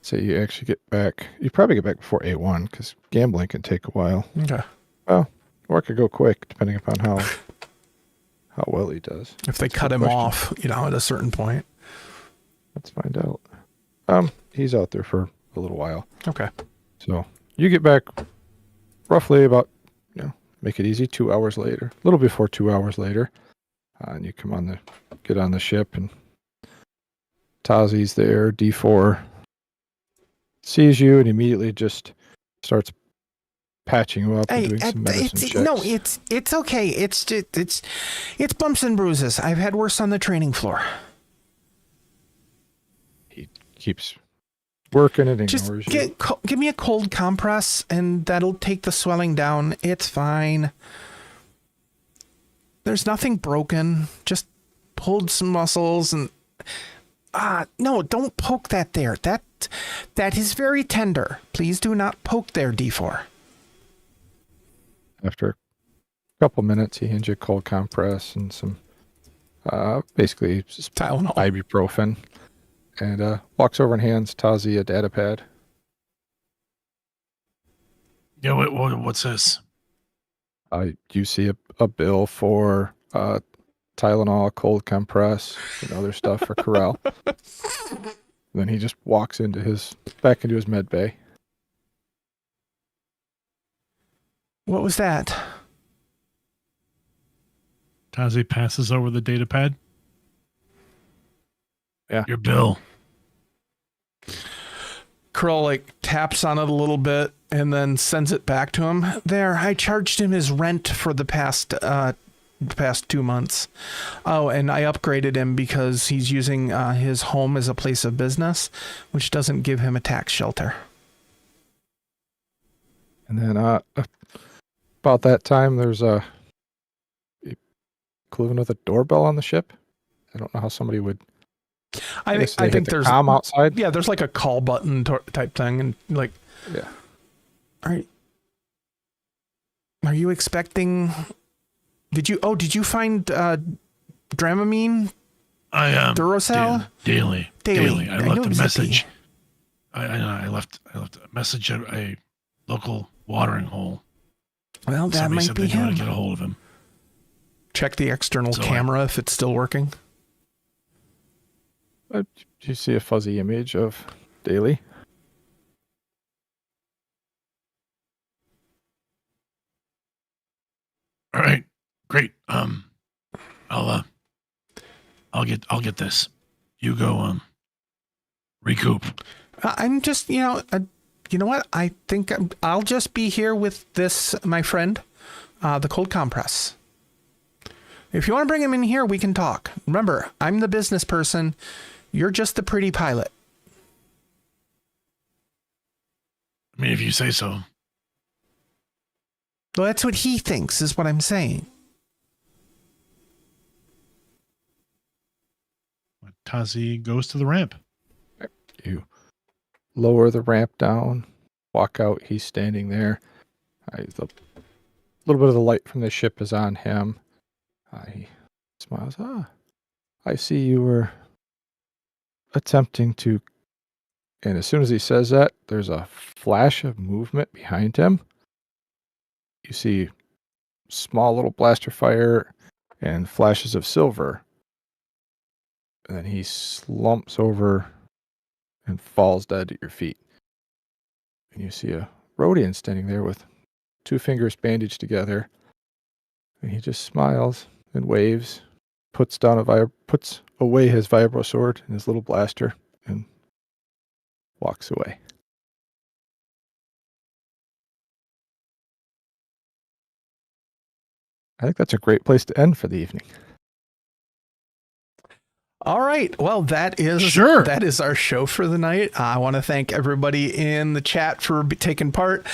So you actually get back. You probably get back before 8-1 because gambling can take a while. Okay. Well, or it could go quick depending upon how well he does. If they That's a cut good him question. off, at a certain point. Let's find out. He's out there for a little while. Okay. So you get back roughly about, make it easy, 2 hours later, a little before 2 hours later, and you get on the ship, and Tazi's there. D4 sees you and immediately just starts patching you up and doing some medicine checks. No, it's okay. It's bumps and bruises. I've had worse on the training floor. He keeps working and Just ignores you. give me a cold compress, and that'll take the swelling down. It's fine. There's nothing broken. Just pulled some muscles and no, don't poke that there. That is very tender. Please do not poke there, D4. After a couple minutes, he hands you a cold compress and some, basically just Tylenol. ibuprofen, and walks over and hands Tazi a data pad. Yeah, what's this? You see a bill for Tylenol, cold compress, and other stuff for Karrell. Then he just walks back into his med bay. What was that? Tazi passes over the data pad. Yeah. Your bill. Karrell taps on it a little bit and then sends it back to him. There, I charged him his rent for the past 2 months. Oh, and I upgraded him because he's using his home as a place of business, which doesn't give him a tax shelter. And then about that time, there's a equivalent of a doorbell on the ship. I don't know how somebody would. I guess think they hit the there's comm outside. Yeah, there's like a call button type thing, and Yeah. Are you expecting? Did you find Dramamine? Duracell? Daily. I I left know a it was message. I left a message at a local watering hole. Well, that Somebody might said be they knew how to him. get a hold of him. Check the external So, camera if it's still working. You see a fuzzy image of Daly. All right, great. I'll get this. You go recoup. I'm just, you know what? I think I'll just be here with this, my friend, the cold compress. If you want to bring him in here, we can talk. Remember, I'm the business person. You're just the pretty pilot. I mean, if you say so. Well, that's what he thinks, is what I'm saying. Tazi goes to the ramp. You lower the ramp down, walk out. He's standing there. The little bit of the light from the ship is on him. He smiles. I see you were attempting to. And as soon as he says that, there's a flash of movement behind him. You see small little blaster fire and flashes of silver. And then he slumps over and falls dead at your feet. and you see a Rhodian standing there with 2 fingers bandaged together, and he just smiles and waves, puts away his vibro sword and his little blaster, and walks away. I think that's a great place to end for the evening. All right. Well, that is our show for the night. I want to thank everybody in the chat for taking part.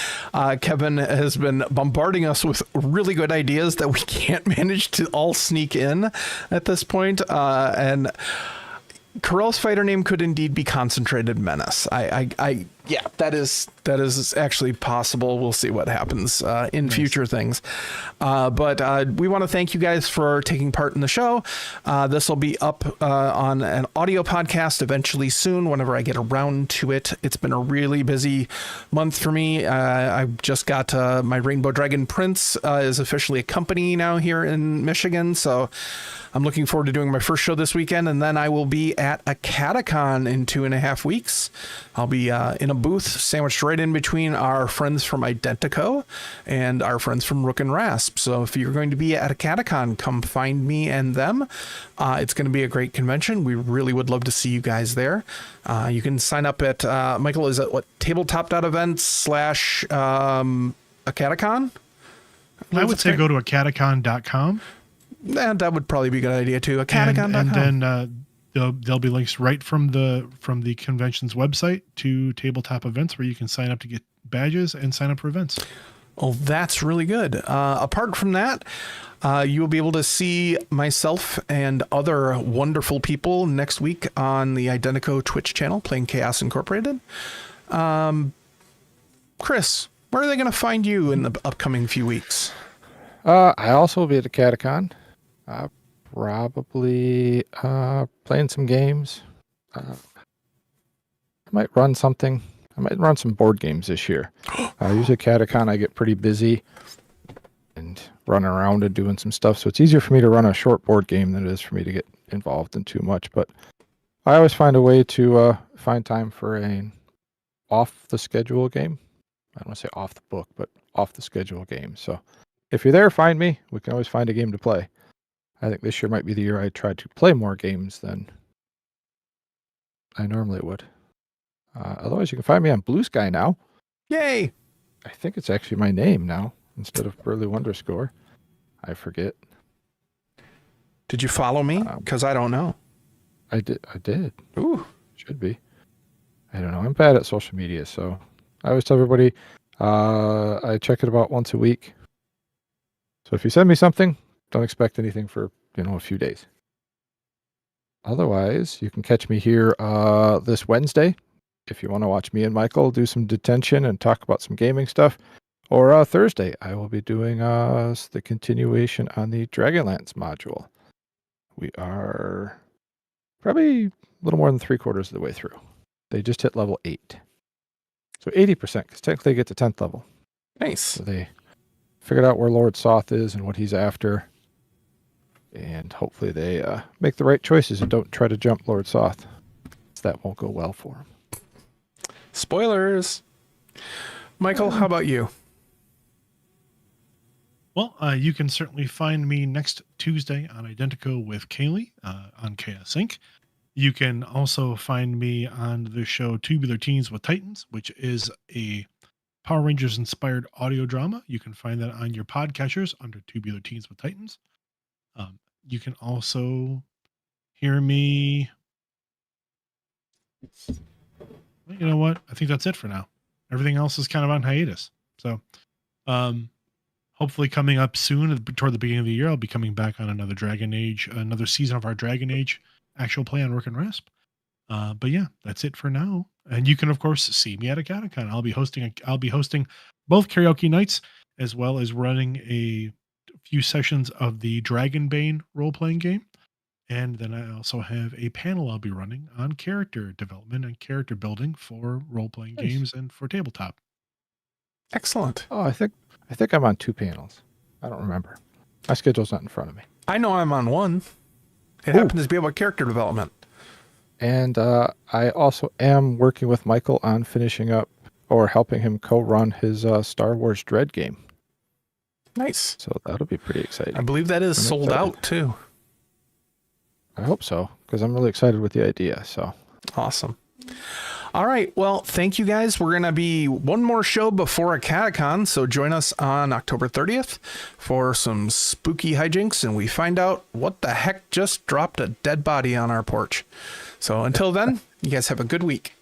Kevin has been bombarding us with really good ideas that we can't manage to all sneak in at this point. And Karrell's fighter name could indeed be Concentrated Menace. Yeah, that is actually possible. We'll see what happens in future things. But we want to thank you guys for taking part in the show. This will be up on an audio podcast eventually soon, whenever I get around to it. It's been a really busy month for me. I just got my Rainbow Dragon Prince is officially a company now here in Michigan. So I'm looking forward to doing my first show this weekend, and then I will be at a Catacon in 2.5 weeks. I'll be in a booth sandwiched right in between our friends from Identico and our friends from Rook and Rasp. So if you're going to be at a Catacon, come find me and them. It's going to be a great convention. We really would love to see you guys there. You can sign up at, Michael, is it what, tabletop.events/ a Catacon? I would say go to acatacon.com. That would probably be a good idea too. Acatacon.com. And then there'll be links right from the convention's website to tabletop events where you can sign up to get badges and sign up for events. Oh, that's really good. Apart from that, you will be able to see myself and other wonderful people next week on the Identico Twitch channel playing Chaos Incorporated. Chris, where are they going to find you in the upcoming few weeks? I also will be at the Catacon. Probably playing some games. I might run something. I might run some board games this year. Usually at Catacon I get pretty busy and running around and doing some stuff, so it's easier for me to run a short board game than it is for me to get involved in too much. But I always find a way to find time for an off-the-schedule game. I don't want to say off the book, but off-the-schedule game. So if you're there, find me. We can always find a game to play. I think this year might be the year I try to play more games than I normally would. Otherwise, you can find me on Blue Sky now. Yay! I think it's actually my name now instead of Burley Wonderscore. I forget. Did you follow me? Because I don't know. I did. Ooh. Should be. I don't know. I'm bad at social media, so I always tell everybody I check it about once a week. So if you send me something, don't expect anything for, a few days. Otherwise, you can catch me here this Wednesday if you want to watch me and Michael do some detention and talk about some gaming stuff. Or Thursday, I will be doing the continuation on the Dragonlance module. We are probably a little more than 3/4 of the way through. They just hit level 8. So 80%, because technically they get to 10th level. Nice. So they figured out where Lord Soth is and what he's after. And hopefully they make the right choices and don't try to jump Lord Soth. That won't go well for him. Spoilers. Michael, how about you? Well, you can certainly find me next Tuesday on Identico with Kaylee on Chaos Inc. You can also find me on the show Tubular Teens with Titans, which is a Power Rangers inspired audio drama. You can find that on your podcatchers under Tubular Teens with Titans. You can also hear me. You know what? I think that's it for now. Everything else is kind of on hiatus. So, hopefully coming up soon toward the beginning of the year, I'll be coming back on another season of our Dragon Age actual play on Rook and Rasp. But yeah, that's it for now. And you can of course see me at a Catacon. I'll be hosting both karaoke nights as well as running a few sessions of the Dragonbane role-playing game. And then I also have a panel I'll be running on character development and character building for role-playing games and for tabletop. Excellent. Oh, I think I'm on 2 panels. I don't remember. My schedule's not in front of me. I know I'm on one. It happens to be about character development. And I also am working with Michael on finishing up or helping him co-run his Star Wars Dread game. Nice. So that'll be pretty exciting. I believe that is I'm sold excited. out too. I hope so, because I'm really excited with the idea. So Awesome. All right. Well, thank you guys. We're going to be one more show before a catacon. So join us on October 30th for some spooky hijinks and we find out what the heck just dropped a dead body on our porch. So until then, you guys have a good week.